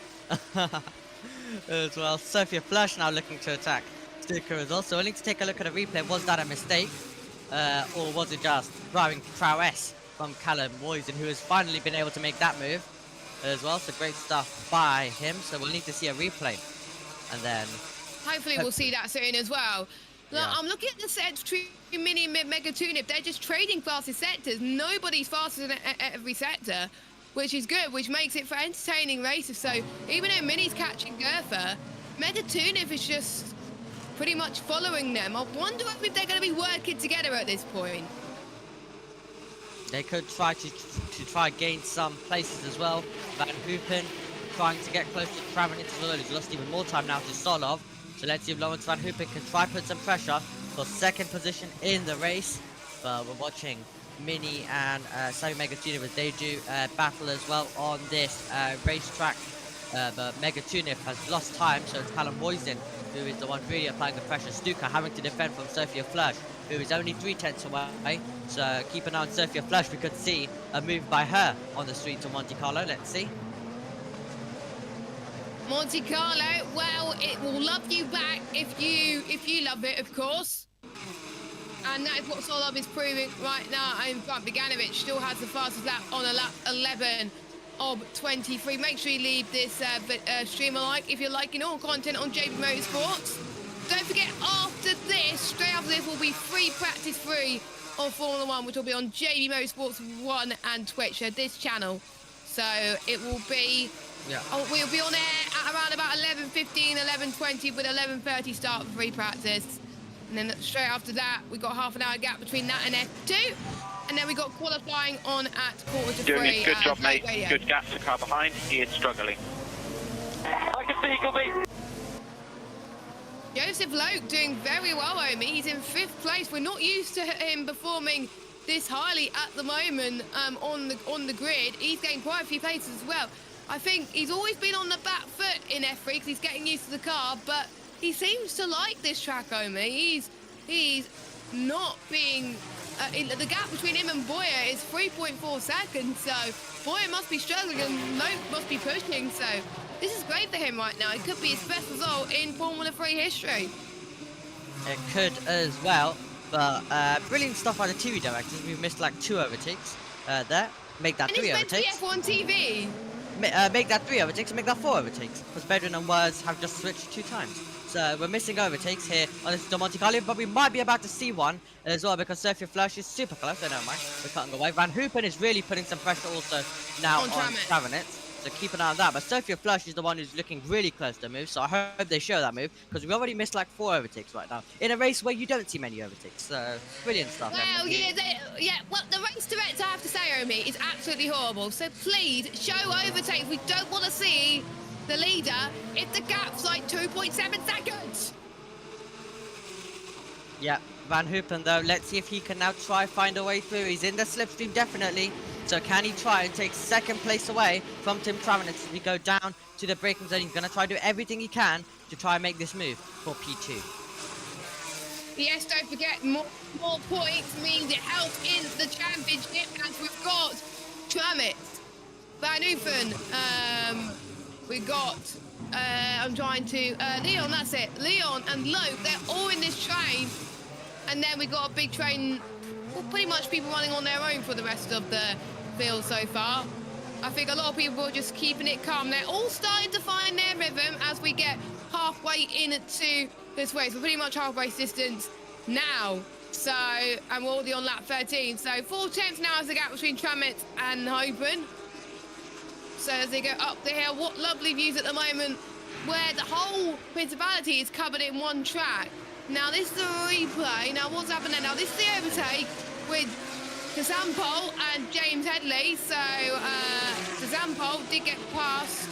As well, Sophia Flush now looking to attack Stuka as well. So we'll need to take a look at a replay. Was that a mistake? Or was it just driving prowess from Callum Moysen, who has finally been able to make that move as well? So great stuff by him. So we'll need to see a replay. And then Hopefully we'll see that soon as well. Look, Yeah. I'm looking at the sets between Mini and Mega Tune-Up. They're just trading fastest sectors. Nobody's faster than every sector, which is good, which makes it for entertaining races. So even though Mini's catching Gertha, Mega Tune-Up is just pretty much following them. I wonder if they're going to be working together at this point. they could try to gain some places as well. Van Hoopen trying to get close to Traveling as well. He's lost even more time now to Solov. So let's see if Lawrence Van Hoopen can try put some pressure for second position in the race. But we're watching Mini and Sammy Megatuna as they do battle as well on this racetrack. But Megatuna has lost time, so it's Callum Moysen who is the one really applying the pressure. Stuka having to defend from Sophia Flush, who is only 3/10 away. So keep an eye on Sophia Flush. We could see a move by her on the streets of Monte Carlo. Let's see. Monte Carlo, well, it will love you back if you love it, of course. And that is what Solov is proving right now. In front, Bogdanovic still has the fastest lap on a lap 11 of 23. Make sure you leave this stream a like if you're liking all content on JB Motorsports. Don't forget, after this, straight after this, will be free practice 3 of Formula 1, which will be on JB Motorsports 1 and Twitch, so this channel. So it will be... Yeah. Oh, we'll be on air at around about 11:15, 11:20 with 11:30 start for free practice. And then straight after that, we got half an hour gap between that and F2. And then we got qualifying on at 2:45. Doing a good job, mate. Radio. Good gap to car behind. He is struggling. I can see you, Gubby. Joseph Loke doing very well, Omi. He's in 5th place. We're not used to him performing this highly at the moment on the grid. He's getting quite a few places as well. I think he's always been on the back foot in F3 because he's getting used to the car, but he seems to like this track, Omi. He's not being... the gap between him and Boyer is 3.4 seconds, so Boyer must be struggling and Loke must be pushing, so this is great for him right now. It could be his best result in Formula 3 history. It could as well, but brilliant stuff by the TV directors. We've missed like 2 overtakes there. Make that And 3 it's meant to be overtakes. F1 TV. Make that 3 overtakes, make that 4 overtakes. Because Bedouin and Words have just switched 2 times. So we're missing overtakes here on this Monte Carlo, but we might be about to see one as well because Sophia Flush is super close. So never mind, we're cutting away. Van Hoopen is really putting some pressure also now on Travenet. So keep an eye on that. But Sophia Flush is the one who's looking really close to the move. So I hope they show that move because we already missed like 4 overtakes right now in a race where you don't see many overtakes. So brilliant stuff. Well, yeah, well, the race director, I have to say, Omi, is absolutely horrible. So please show overtakes. We don't want to see the leader if the gap's like 2.7 seconds. Yeah, Van Hoopen though, let's see if he can now try find a way through. He's in the slipstream definitely. So can he try and take 2nd place away from Tim Travenet as we go down to the braking zone? He's going to try to do everything he can to try and make this move for P2. Yes, don't forget, more points means it helps in the championship as we've got Tramet, Van Hoopen, we got, I'm trying to, Leon, that's it. Leon and Loke, they're all in this train. And then we got a big train, well, pretty much people running on their own for the rest of the field so far. I think a lot of people are just keeping it calm. They're all starting to find their rhythm as we get halfway into this race. We're pretty much halfway distance now. So, and we're already on lap 13. So 4/10 now is the gap between Tramet and Hoopen. So as they go up the hill, what lovely views at the moment where the whole principality is covered in one track. Now this is the replay. Now what's happened there? Now this is the overtake with Desampol and James Headley. So Desampol did get past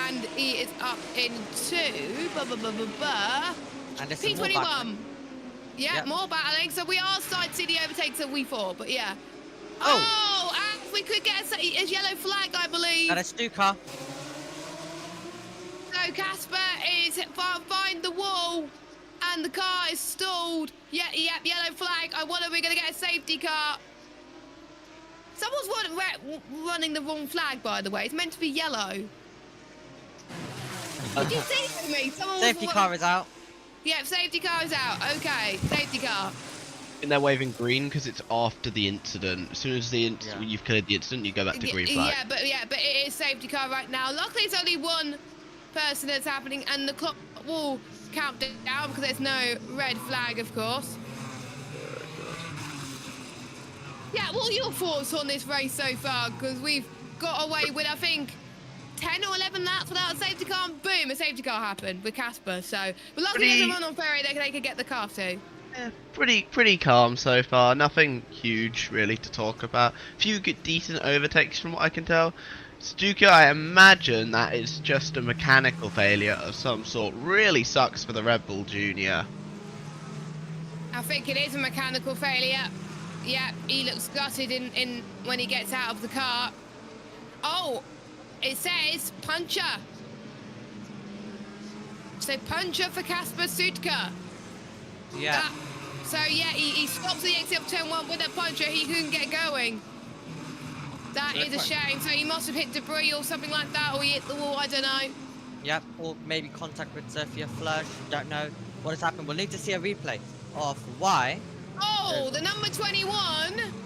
and he is up into And there's some more P21. battling. Yeah, Yep. more battling. So we are starting to see the overtakes that we thought, but yeah. Oh. And we could get a yellow flag, I believe. And a Stuka. So Casper is behind the wall and the car is stalled. Yep, yellow flag. I wonder if we're going to get a safety car. Someone's running the wrong flag, by the way. It's meant to be yellow. Did you see it to me? Safety car is out. Yeah, safety car is out. Okay, safety car. And they're waving green because it's after the incident. As soon as you've cleared the incident, you go back to green flag. Yeah, but it is safety car right now. Luckily, it's only one person that's happening, and the clock will count down because there's no red flag, of course. Yeah, what are your thoughts on this race so far? Because we've got away with, I think, 10 or 11 laps without a safety car, and boom, a safety car happened with Casper. So, but luckily there's a run on Ferry they could get the car to. Yeah, pretty calm so far. Nothing huge really to talk about. Few good, decent overtakes from what I can tell. Stuka, I imagine that is just a mechanical failure of some sort. Really sucks for the Red Bull Junior. I think it is a mechanical failure. Yeah, he looks gutted in when he gets out of the car. Oh, it says puncher. So puncher for Casper Sutka. Yeah. So yeah, he stops the exit of turn 1 with a puncher. He couldn't get going. That is a shame. So he must have hit debris or something like that, or he hit the wall. I don't know. Yep, or maybe contact with Sophia Flush. Don't know what has happened. We'll need to see a replay of why. Oh, the number 21.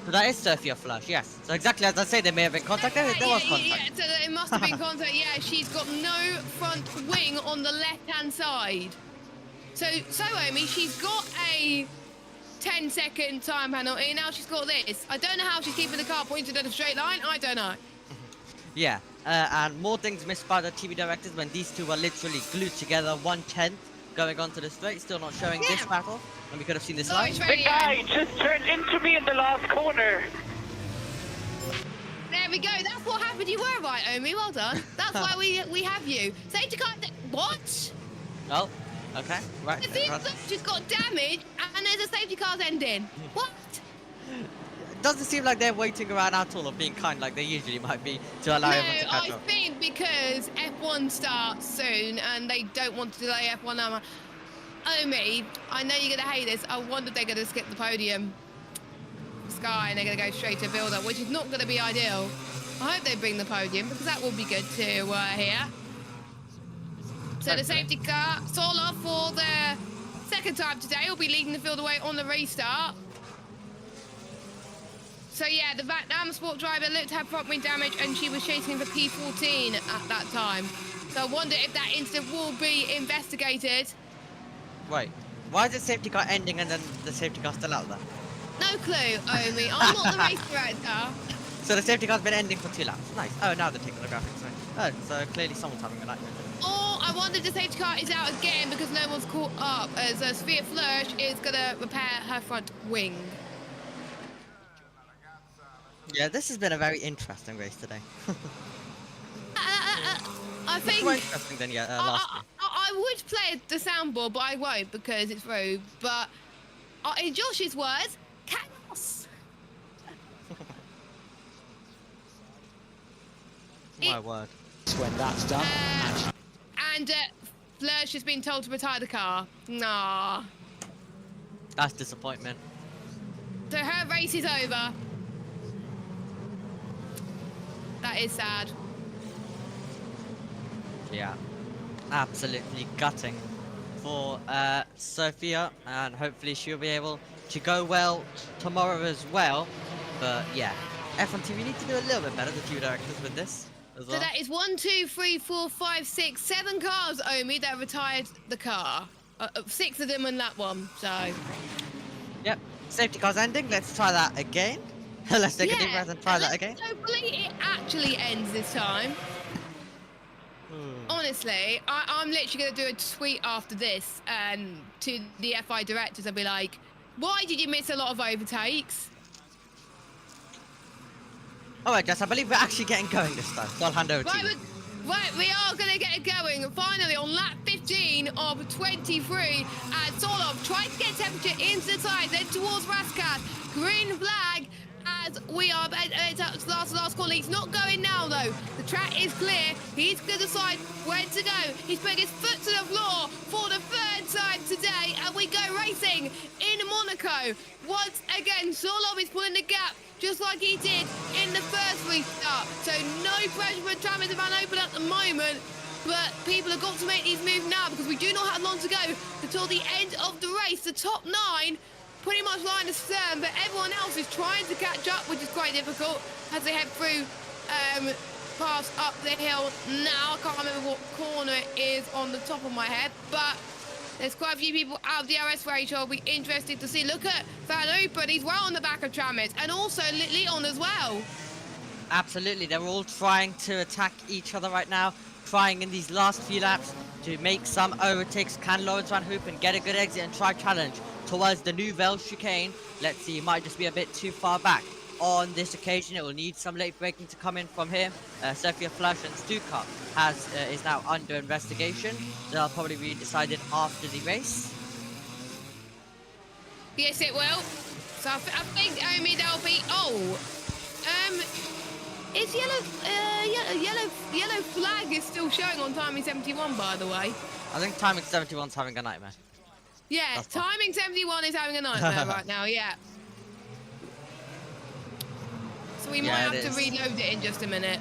So that is Sophia Flush, yes. So exactly as I say, they may have been contacted. There was contact. Yeah, so it must have been contact. Yeah, she's got no front wing on the left-hand side. So Omi, she's got a 10-second time penalty. Now she's got this. I don't know how she's keeping the car pointed at a straight line. I don't know. Yeah, and more things missed by the TV directors when these two were literally glued together, 1/10 going onto the straight, still not showing this battle, and we could have seen this live. The guy just turned into me in the last corner. There we go. That's what happened. You were right, Omi. Well done. That's why we have you. Safety car. What? Oh, okay, right. The thing just got damaged, and there's a safety car's ending. What? Doesn't seem like they're waiting around at all or being kind like they usually might be to allow everyone to catch I up. think because F1 starts soon and they don't want to delay F1. Omi, I know you're going to hate this. I wonder if they're going to skip the podium. Sky, and they're going to go straight to build-up, which is not going to be ideal. I hope they bring the podium because that would be good to hear. So the safety car, Solar for the second time today, will be leading the field away on the restart. So yeah, the Vietnam sport driver looked to have front wing damage and she was chasing for P14 at that time. So I wonder if that incident will be investigated. Wait, why is the safety car ending and then the safety car still out there? No clue, Omi. I'm not the race director. So the safety car's been ending for 2 laps. Nice. Oh, now they're taking the graphics. Oh, so clearly someone's having a nightmare. Or I wonder if the safety car is out again because no one's caught up as Sophia Flörsch is going to repair her front wing. Yeah, this has been a very interesting race today. I think more interesting than last year. I would play the soundboard, but I won't because it's rude. But in Josh's words, chaos. My word. When that's done. And Flörsch has been told to retire the car. Nah. That's disappointment. So her race is over. That is sad. Yeah, absolutely gutting for Sophia, and hopefully she'll be able to go well tomorrow as well. But yeah, F1 TV need to do a little bit better, the two directors, with this as well. So that is 1, 2, 3, 4, 5, 6, 7 cars, Omi, that retired the car. 6 of them in that one, so. Yep, safety car's ending. Let's try that again. Let's take a deep breath and try that again. Hopefully it actually ends this time. Honestly, I'm literally going to do a tweet after this to the FI directors. I'll be like, why did you miss a lot of overtakes? Alright, Jess, I believe we're actually getting going this time, so I'll hand over to you. Right, we are going to get it going finally on lap 15 of 23. And Solov tries to get temperature into the tyres, then towards Raskat. Green flag as we are last corner. He's not going now though. The track is clear. He's going to decide where to go. He's putting his foot to the floor for the 3rd time today, and we go racing in Monaco. Once again, Solov is pulling the gap just like he did in the first restart. So no pressure for Travis and Van Open at the moment, but people have got to make these moves now because we do not have long to go until the end of the race. The top 9 pretty much line astern, but everyone else is trying to catch up, which is quite difficult as they head through past up the hill now. I can't remember what corner it is on the top of my head, but there's quite a few people out of the RS race. I'll be interested to see. Look at Van Open, he's well on the back of Trammett, and also Leon as well. Absolutely, they're all trying to attack each other right now, trying in these last few laps to make some overtakes. Can Lawrence Van Hoopen get a good exit and try challenge towards the Nouvelle chicane? Let's see, he might just be a bit too far back. On this occasion, it will need some late braking to come in from him. Sophia Flash and Stuka is now under investigation. They'll probably be decided after the race. Yes, it will. So I think there'll be. Is yellow flag is still showing on timing 71, by the way. I think timing 71's having a nightmare. Yeah, That's fine. timing 71 is having a nightmare right now. Yeah. So we might Yeah, have it to is. reload it in just a minute.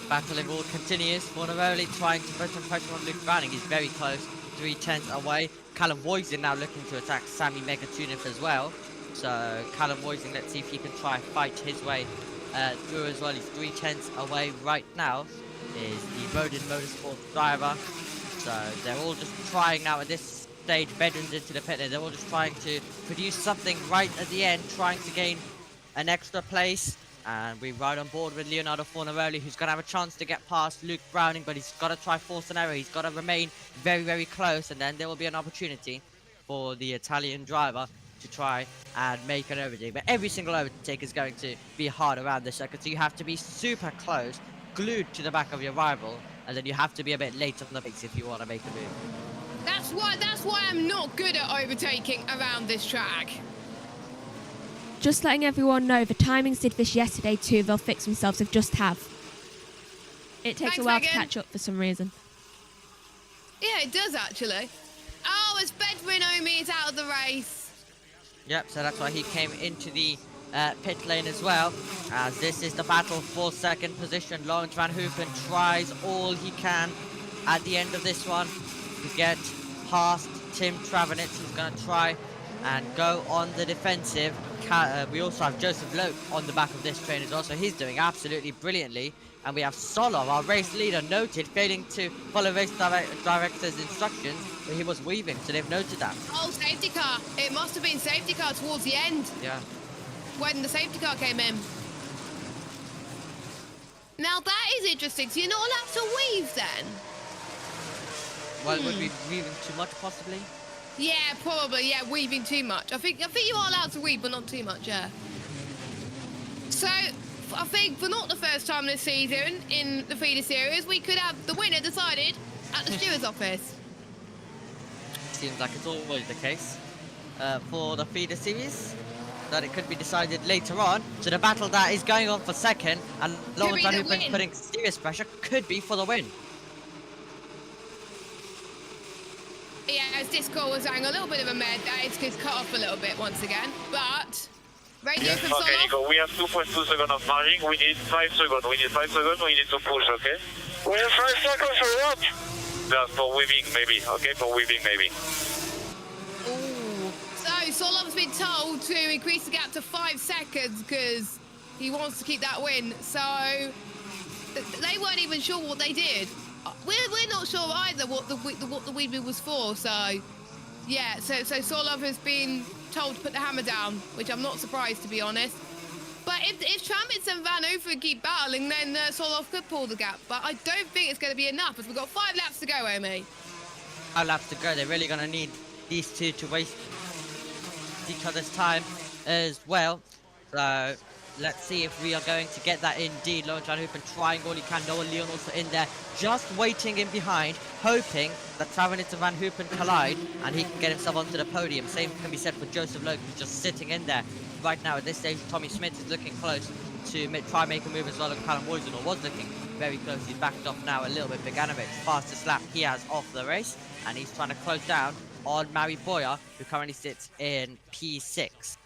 Battling all continues. Fornaroli trying to put some pressure on Luke Browning. He's very close, 3/10 away. Callum Voising now looking to attack Sammy Megatunif as well. So Callum Voising, let's see if he can try and fight his way through as well. He's 3/10 away right now. Is the Rodin Motorsports driver. So they're all just trying now at this stage, veterans into the pit lane. They're all just trying to produce something right at the end, trying to gain an extra place. And we ride on board with Leonardo Fornaroli, who's going to have a chance to get past Luke Browning, but he's got to try force an error. He's got to remain very, very close, and then there will be an opportunity for the Italian driver to try and make an overtake. But every single overtake is going to be hard around this circuit, so you have to be super close, glued to the back of your rival, and then you have to be a bit late on the brakes if you want to make a move. That's why I'm not good at overtaking around this track. Just letting everyone know, the timings did this yesterday too. They'll fix themselves. They just have. It takes Thanks, a while Megan. to catch up for some reason. Yeah, it does actually. Oh, as Bedouin Omi is out of the race. Yep, so that's why he came into the pit lane as well, as this is the battle for second position. Lawrence Van Hoopen tries all he can at the end of this one to get past Tim Travanitz, who's going to try and go on the defensive. We also have Joseph Loke on the back of this train as well, so he's doing absolutely brilliantly. And we have Solov, our race leader, noted, failing to follow race director's instructions, but he was weaving, so they've noted that. Oh, safety car. It must have been safety car towards the end Yeah. when the safety car came in. Now that is interesting. So you're not allowed to weave then? Well, would we be weaving too much, possibly? Yeah, probably. Yeah, weaving too much. I think you are allowed to weave, but not too much. Yeah. So I think for not the first time this season in the feeder series, we could have the winner decided at the steward's office. Seems like it's always the case for the feeder series, that it could be decided later on. So the battle that is going on for second, and Lawrence Van be the Hoopen win. putting serious pressure, could be for the win. Yeah, as Discord was having a little bit of a med, it's cut off a little bit once again. But radio Yes, from okay, Solov. Nico, we have 2.2 seconds of margin. We need 5 seconds. We need 5 seconds. We need to push, okay? We have 5 seconds for what? Just for weaving, maybe. Okay, for weaving, maybe. Ooh. So Solov's been told to increase the gap to 5 seconds because he wants to keep that win. So they weren't even sure what they did. We're not sure either what the weaving was for. So yeah, so Solov has been told to put the hammer down, which I'm not surprised, to be honest. But if Tramitz and Van Oofen keep battling, then Solov could pull the gap. But I don't think it's going to be enough, as we've got 5 laps to go, Omi. 5 laps to go. They're really going to need these two to waste each other's time as well. So let's see if we are going to get that indeed. Lawrence Van Hoopen trying all he can. Noah Leon also in there, just waiting in behind, hoping that Travanitz and Van Hoopen collide and he can get himself onto the podium. Same can be said for Joseph Loke, who's just sitting in there. Right now at this stage, Tommy Smith is looking close to try and make a move as well. And Callum Woisenor was looking very close. He's backed off now a little bit. Beganovic, fastest lap he has off the race, and he's trying to close down on Mari Boyer, who currently sits in P6.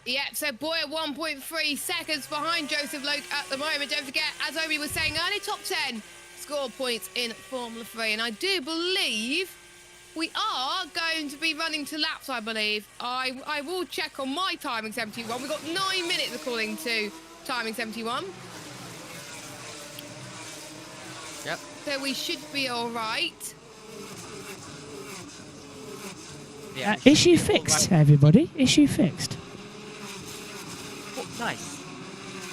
Yeah, so Boyer 1.3 seconds behind Joseph Loke at the moment. Don't forget, as Obi was saying earlier, top 10 score points in Formula 3. And I do believe we are going to be running to laps, I believe. I will check on my timing 71. We've got 9 minutes according to timing 71. Yep. So we should be all right. Yeah. Issue fixed, everybody. Issue fixed. Oh, nice.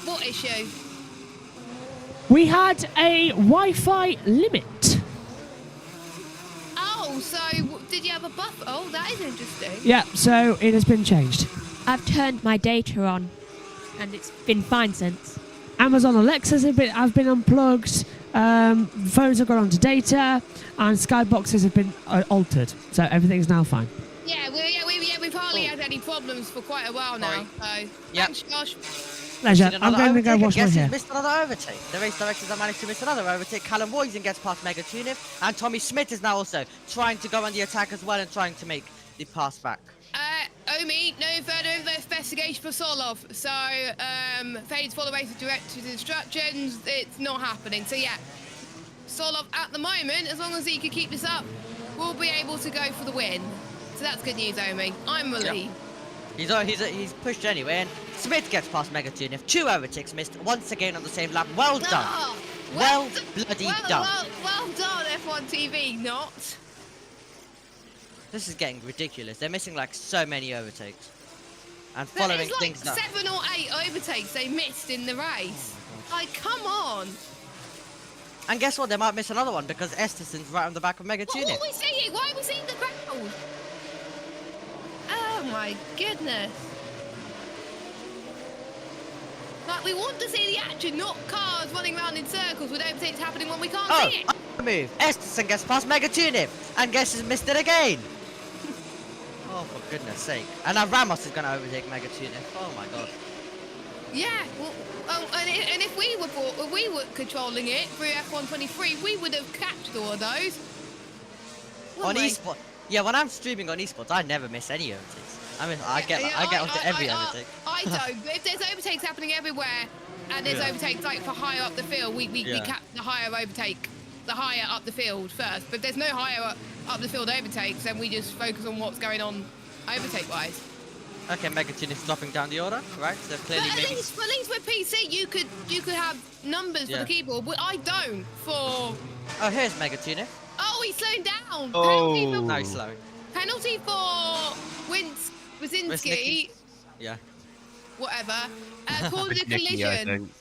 What issue? We had a Wi-Fi limit. Oh, so did you have a buffer? Oh, that is interesting. Yeah, so it has been changed. I've turned my data on, and it's been fine since. Amazon Alexas have been unplugged. Phones have gone onto data, and skyboxes have been altered. So everything's now fine. Yeah, we've hardly had any problems for quite a while now. So Yep. thanks, Josh. Pleasure. Seen I'm another going to go overtake, wash my and guess hair. who's missed another overtake? The race directors have managed to miss another overtake. Callum Woysen gets past Mega Tuniv, and Tommy Smith is now also trying to go on the attack as well and trying to make the pass back. Omi, no further investigation for Solov. So, failure to follow race director's instructions. It's not happening. So yeah, Solov at the moment, as long as he can keep this up, will be able to go for the win. So that's good news, Omi. I'm relieved. He's pushed anyway, and Smith gets past Mega Tuniv. 2 overtakes missed once again on the same lap. Well done. Ah, Well bloody done. Well done, F1 TV. Not. This is getting ridiculous. They're missing like so many overtakes. And There following is like things up. 7 or 8 overtakes they missed in the race. Like, come on. And guess what? They might miss another one because Esterson's right on the back of Mega What Tuniv. are we seeing? Why are we seeing the crowd? Oh my goodness. Like, we want to see the action, not cars running around in circles with overtakes happening when we can't see it. Oh, move. Esterson gets past Mega Tuniv and guess who's missed it again. Oh, for goodness sake. And now Ramos is going to overtake Mega Tuniv. Oh my god. Yeah, well, and if we were controlling it through F1 23, we would have captured all of those. On Wouldn't we? esports, yeah, when I'm streaming on esports, I never miss any overtakes. I mean, I get onto every overtake. I don't. But if there's overtakes happening everywhere, and there's Yeah. overtakes like for higher up the field, we cap the higher overtake, the higher up the field first. But if there's no higher up the field overtakes, then we just focus on what's going on overtake wise. Okay, Mega Tuniv's dropping down the order, right? So clearly But at maybe... least with PC, you could have numbers for Yeah. the keyboard, but I don't for. Oh, here's Mega Tuniv. Oh, he's slowing down. Oh. No, he's slowing. Penalty for Wazinski. Wisnicki. Yeah. Whatever. Caused a Nicky, I collision. think.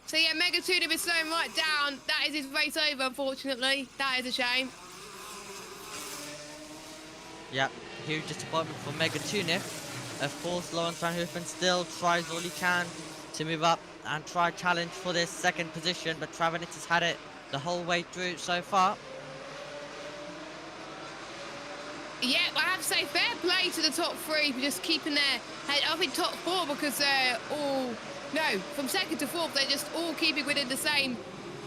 So yeah, Mega Tuniv is slowing right down. That is his race over, unfortunately. That is a shame. Yeah, huge disappointment for Mega Tuniv. Of course, Lawrence Van Hoofen still tries all he can to move up and try challenge for this second position, but Travanitz has had it the whole way through so far. Yeah, I have to say fair play to the top 3 for just keeping their head up in top 4 because they're all... No, from 2nd to 4th, they're just all keeping within the same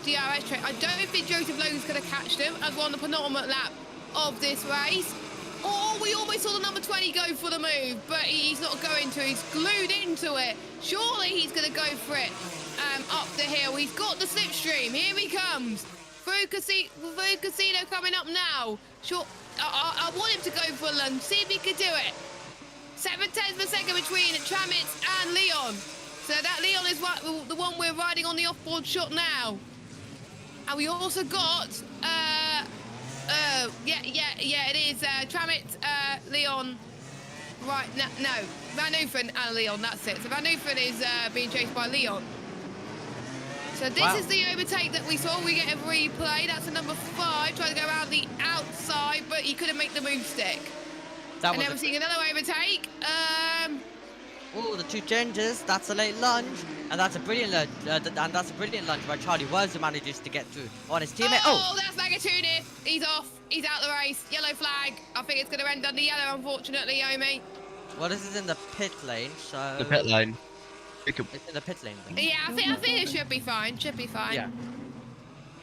DRS track. I don't think Joseph Logan's going to catch them as we're on the penultimate lap of this race. Oh, we almost saw the number 20 go for the move, but he's not going to. He's glued into it. Surely he's going to go for it up the hill. He's got the slipstream. Here he comes. Through Casino coming up now. Sure, I want him to go for a lunge. See if he can do it. 7/10 of a second between Tramitz and Leon. So that Leon is the one we're riding on the off-board shot now. And we also got... it is Tramitz, Leon. Right, no, Van Hoofen and Leon, that's it. So Van Hoofen is being chased by Leon. So this is the overtake that we saw. We get a replay. That's a number 5, trying to go around the outside, but he couldn't make the move stick. That And was then we're seeing another overtake. Oh, the 2 changes. That's a late lunge, and that's a brilliant lunge. And that's a brilliant lunge where Charlie Wurzer manages to get through on his teammate. Oh, that's Magatuni. He's off. He's out the race. Yellow flag. I think it's going to end under yellow, unfortunately, Omi. Well, this is in the pit lane, so... The pit lane. It's in the pit lane. Then. Yeah, I think it should be fine. Should be fine. Yeah.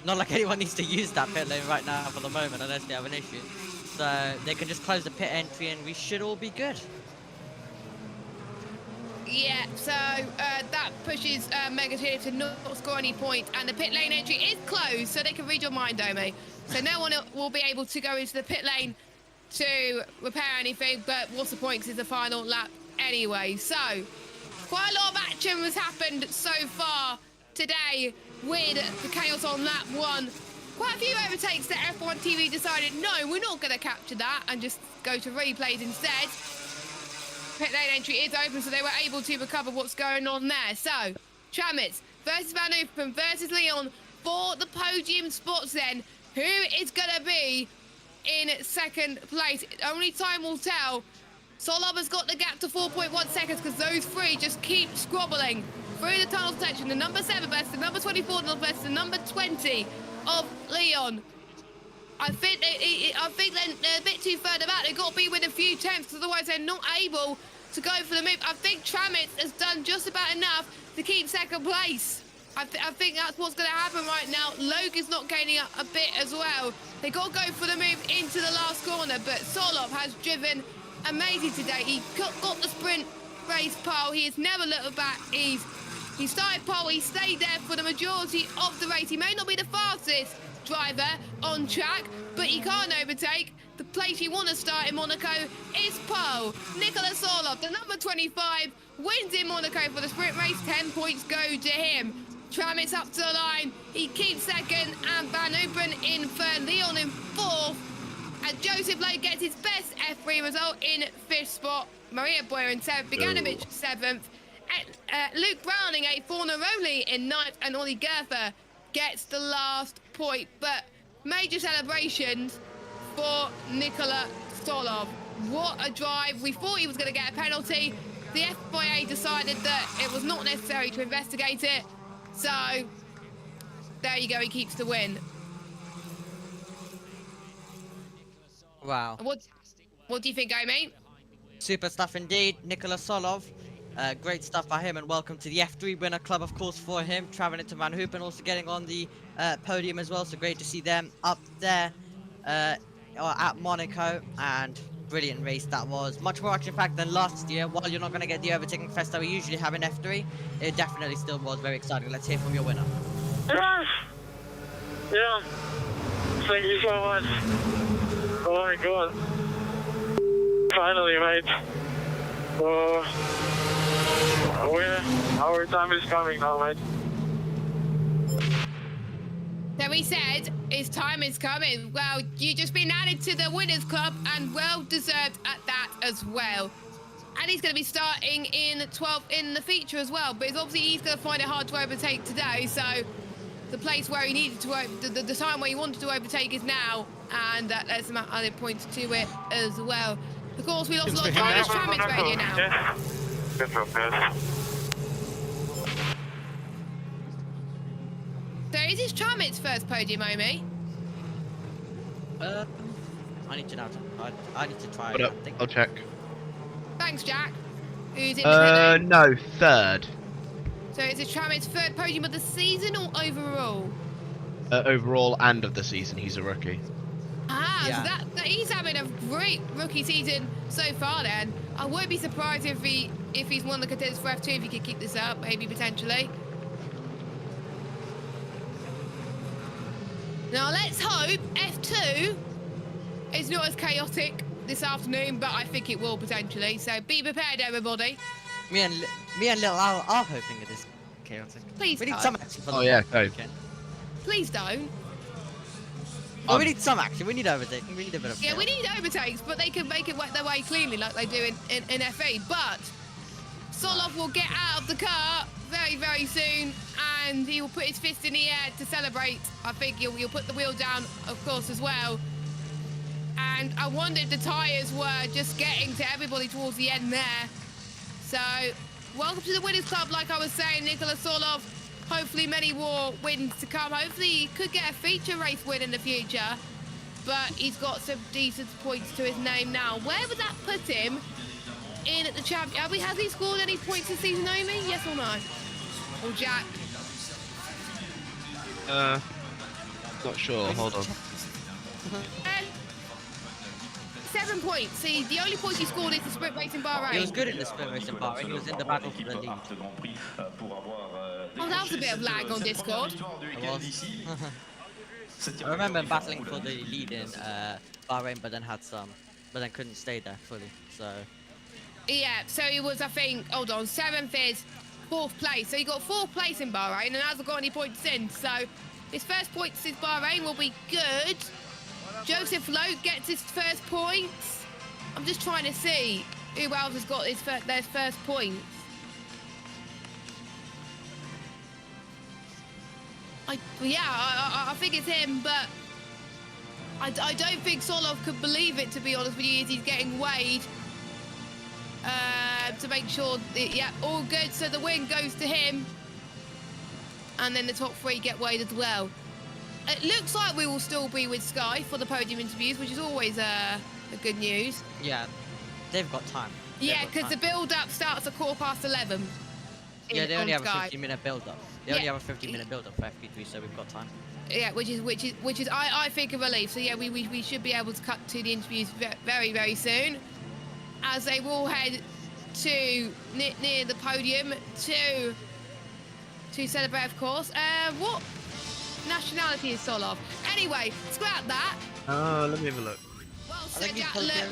Not like anyone needs to use that pit lane right now for the moment unless they have an issue. So they can just close the pit entry and we should all be good. Yeah, so that pushes Negative to not score any points, and the pit lane entry is closed, so they can read your mind, Omi. So no one will be able to go into the pit lane to repair anything, but what's the point, 'cause it's the final lap anyway. So quite a lot of action has happened so far today with the chaos on lap 1. Quite a few overtakes that F1 TV decided, no, we're not going to capture that, and just go to replays instead. Pit lane entry is open, so they were able to recover what's going on there. So, Trammets versus Van Upen versus Leon for the podium spots then. Who is going to be in second place? Only time will tell. Solov has got the gap to 4.1 seconds because those three just keep squabbling through the tunnel section. The number 7 versus the number 24 versus the number 20 of Leon. I think they're a bit too further back. They've got to be with a few tenths, otherwise they're not able to go for the move. I think Trammets has done just about enough to keep second place. I think that's what's going to happen right now. Logue is not gaining up a bit as well. They got to go for the move into the last corner, but Solov has driven amazing today. He got the sprint race pole. He has never looked back. He started pole. He stayed there for the majority of the race. He may not be the fastest driver on track, but he can't overtake. The place you want to start in Monaco is pole. Nicholas Orlov, the number 25, wins in Monaco for the sprint race. 10 points go to him. Trammets up to the line. He keeps second, and Van Upen in third. Leon in fourth. And Joseph Lowe gets his best F3 result in fifth spot. Maria Boyer in seventh. Bogdanovic seventh. Luke Browning, 8th. Fornaroli in ninth. And Ollie Gerther gets the last point. But major celebrations for Nikola Solov. What a drive. We thought he was going to get a penalty. The FIA decided that it was not necessary to investigate it. So, there you go. He keeps the win. Wow. What do you think, Omi? Super stuff indeed. Nikola Solov. Great stuff by him, and welcome to the F3 winner club, of course, for him. Traveling to Van Hoopen, also getting on the podium as well. So great to see them up there at Monaco. And brilliant race that was. Much more action-packed than last year. While you're not going to get the overtaking fest that we usually have in F3, it definitely still was very exciting. Let's hear from your winner. Yeah. Thank you so much. Oh my god. Finally, mate. Our time is coming now, mate. So he said his time is coming. Well, you just been added to the winners club, and well deserved at that as well. And he's going to be starting in 12th in the feature as well. But obviously he's going to find it hard to overtake today. So the place where he needed to, the time where he wanted to overtake is now, and that lets him add points to it as well. Of course, we lost a lot of drivers. Trammets radio now. Yes. So is this Trammets' first podium, Omi? I need to know. I need to try. Hold up, I think. I'll check. Thanks, Jack. Who's in the No, third. So is it Trammets' third podium of the season or overall? Overall and of the season, he's a rookie. Ah, Yeah. so that he's having a great rookie season so far then. I wouldn't be surprised if he's one of the contenders for F2 if he could keep this up, maybe potentially. Now let's hope F2 is not as chaotic this afternoon, but I think it will potentially. So be prepared, everybody. Me and Lil are hoping it is chaotic. Please We need don't. some action for the yeah, weekend. Please don't. Well, we need some action. We need overtaking. We need a bit of Yeah, chaos. we need overtakes, but they can make it work their way cleanly like they do in FE. But Solov will get out of the car very, very soon, and he will put his fist in the air to celebrate. I think he'll put the wheel down, of course, as well. And I wonder if the tyres were just getting to everybody towards the end there. So, welcome to the Winners Club, like I was saying, Nikola Solov. Hopefully many more wins to come. Hopefully he could get a feature race win in the future. But he's got some decent points to his name now. Where would that put him in at the champion? Has he scored any points this season, Omi? Yes or no? Or Jack? Not sure. Hold on. 7 points. See, the only points he scored is the sprint race in Bahrain. He was good in the sprint race in Bahrain. He was in the battle for the lead. Oh, that was a bit of lag on Discord. It was. I remember him battling for the lead in Bahrain, but then couldn't stay there fully. So. Yeah, so he was, I think, hold on, 7th is 4th place. So he got 4th place in Bahrain and hasn't got any points in. So his first points in Bahrain will be good. Joseph Lowe gets his first points. I'm just trying to see who else has got their first points. I think it's him, but I don't think Solov could believe it, to be honest with you, as he's getting weighed to make sure that, yeah, all good. So the win goes to him. And then the top 3 get weighed as well. It looks like we will still be with Sky for the podium interviews, which is always a good news. Yeah, they've got time. Yeah, because the build-up starts at 11:15. Yeah, they only have a Sky. 15-minute build-up. They only have a 15-minute build-up for FP3, so we've got time. Yeah, which is I think a relief. So yeah, we should be able to cut to the interviews very, very soon, as they will head to near the podium to celebrate, of course. What nationality is Solov? Anyway, scrap that. Oh, let me have a look. Well I said, think he's Jack. Bulgarian.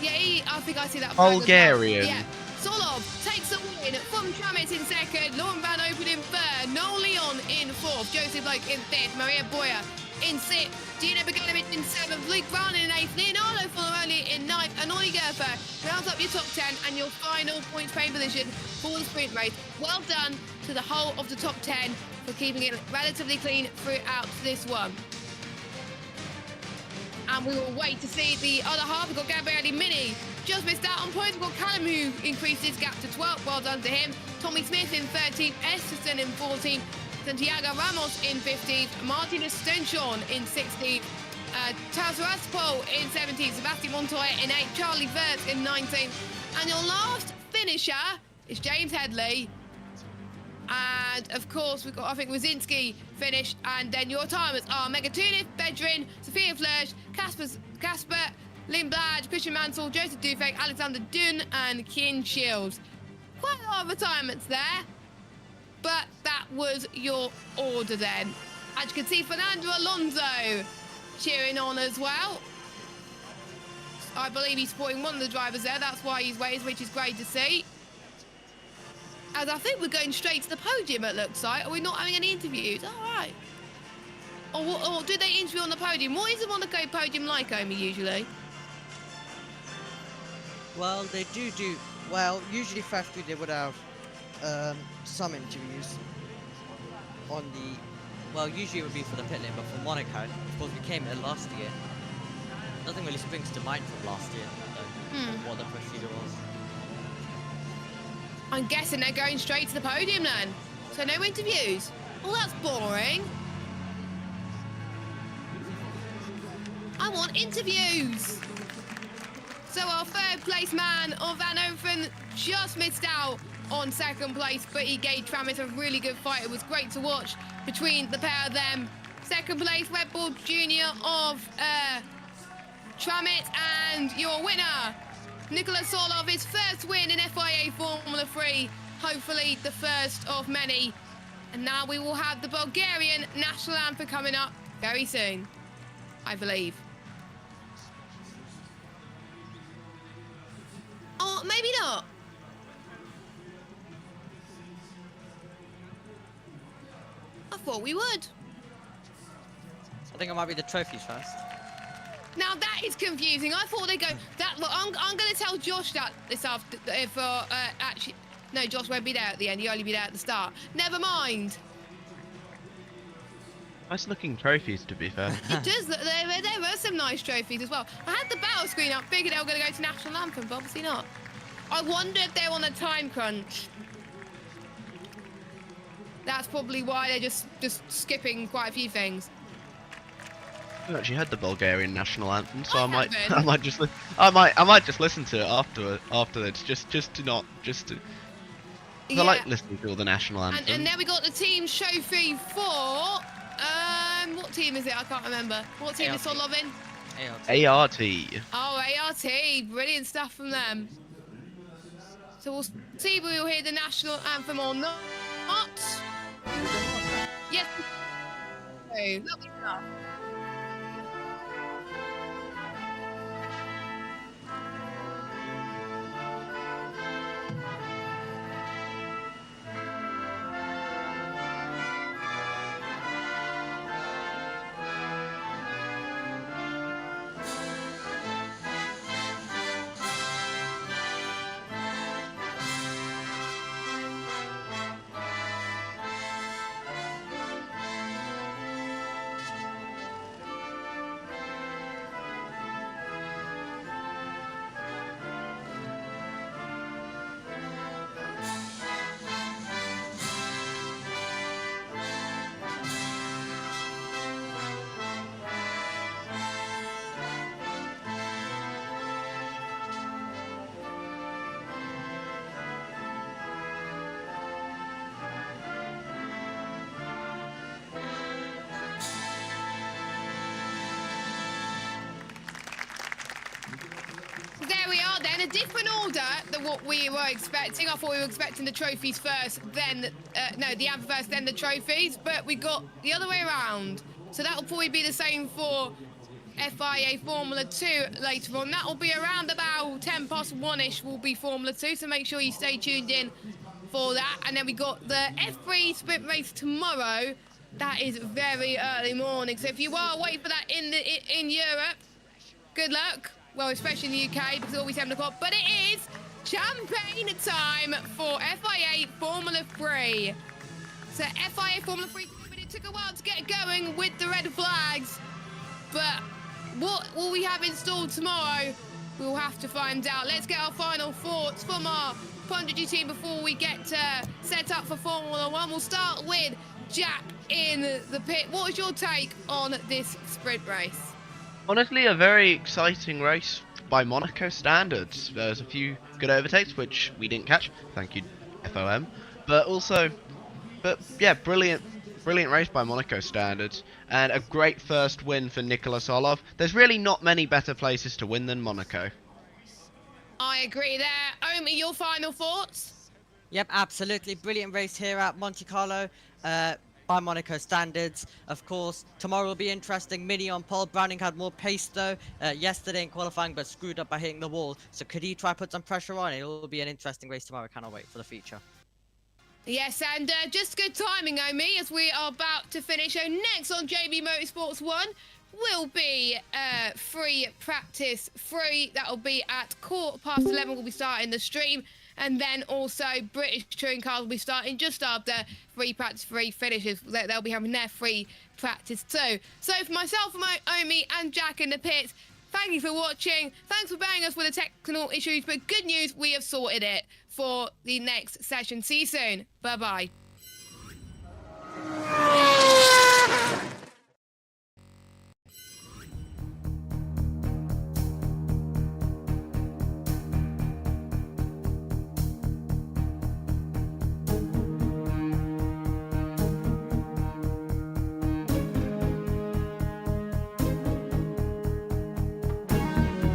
Yeah, I think I see that. flag as well. Bulgarian. Yeah. Solov takes the win from Tramet in 2nd, Lauren Van Open in 3rd, Noel Leon in 4th, Joseph Loke in 5th, Maria Boyer in 6th, Gina Bogdanovich in 7th, Luke Brown in 8th, Leonardo Fornaroli in 9th, and Ollie Gerfer rounds up your top 10 and your final points paying position for the sprint race. Well done to the whole of the top 10 for keeping it relatively clean throughout this one. And we will wait to see the other half. We've got Gabriele Mini, just missed out on points. We've got Callum, who increased his gap to 12th. Well done to him. Tommy Smith in 13th, Esterson in 14th, Santiago Ramos in 15th, Martin Stenchon in 16th, Taz Raspol in 17th, Sebastian Montoya in 8th, Charlie Verts in 19th. And your last finisher is James Headley. And of course, we've got, I think, Wazinski finished. And then your timers are Megatuniv, Bedrin, Sophia Flörsch, Casper, Lindblad, Christian Mansell, Joseph Dufek, Alexander Dunn, and Kin Shields. Quite a lot of retirements there. But that was your order then. As you can see, Fernando Alonso cheering on as well. I believe he's supporting one of the drivers there. That's why he's waiting, which is great to see. As I think we're going straight to the podium, it looks like. Are we not having any interviews? All right. Or do they interview on the podium? What is the Monaco podium like, Omi, usually? Well, they do. Well, usually for F2 they would have some interviews on the. Well, usually it would be for the pit lane, but for Monaco, of course, we came here last year. Nothing really springs to mind from last year, what the procedure was. I'm guessing they're going straight to the podium then. So no interviews. Well, that's boring. I want interviews. So our 3rd place man of Van Oven just missed out on 2nd place, but he gave Travis a really good fight. It was great to watch between the pair of them. 2nd place, Red Bull Junior of Tramet, and your winner, Nicholas Solov, his first win in FIA Formula 3, hopefully the first of many. And now we will have the Bulgarian national anthem coming up very soon, I believe. Oh, maybe not. I thought we would. I think it might be the trophies first. Now that is confusing. I thought they'd go that. Look, I'm going to tell Josh that this after. Actually, no, Josh won't be there at the end. He'll only be there at the start. Never mind. Nice looking trophies, to be fair. It does. There were some nice trophies as well. I had the battle screen up, figured they were going to go to national anthem, but obviously not. I wonder if they're on a time crunch. That's probably why they're just skipping quite a few things. I actually had the Bulgarian national anthem, so I I might haven't. just listen to it afterwards, just to. Yeah. I like listening to all the national anthem. And then we got the team trophy for. What team is it? I can't remember. What team is Solov in? ART. ART. Oh, ART. Brilliant stuff from them. So we'll see if we'll hear the national anthem or not. Yes. Oh, lovely stuff. There we are then, a different order than what we were expecting. I thought we were expecting the trophies first, then, no, the anthem first, then the trophies, but we got the other way around. So that'll probably be the same for FIA Formula 2 later on. That'll be around about 1:10 will be Formula 2, so make sure you stay tuned in for that. And then we got the F3 sprint race tomorrow. That is very early morning, so if you are waiting for that in Europe, good luck. Well, especially in the UK, because it's always 7 o'clock. But it is champagne time for FIA Formula 3. So FIA Formula 3, but it took a while to get going with the red flags. But what will we have installed tomorrow? We'll have to find out. Let's get our final thoughts from our punditry team before we get set up for Formula 1. We'll start with Jack in the pit. What is your take on this sprint race? Honestly, a very exciting race by Monaco standards. There's a few good overtakes, which we didn't catch. Thank you, FOM. But yeah, brilliant race by Monaco standards. And a great first win for Nicolas Orlov. There's really not many better places to win than Monaco. I agree there. Omi, your final thoughts? Yep, absolutely. Brilliant race here at Monte Carlo. By Monaco standards. Of course, tomorrow will be interesting. Mini on pole. Browning had more pace though yesterday in qualifying, but screwed up by hitting the wall. So could he try put some pressure on? It will be an interesting race tomorrow. Cannot wait for the feature. Yes, and just good timing, Omi, as we are about to finish. So next on JBMotorsports 1 will be free practice 3. That'll be at 11:15. We'll be starting the stream. And then also British touring cars will be starting just after free practice 3 finishes. They'll be having their free practice too. So for myself, Omi and Jack in the pits, thank you for watching. Thanks for bearing us with the technical issues. But good news, we have sorted it for the next session. See you soon. Bye-bye.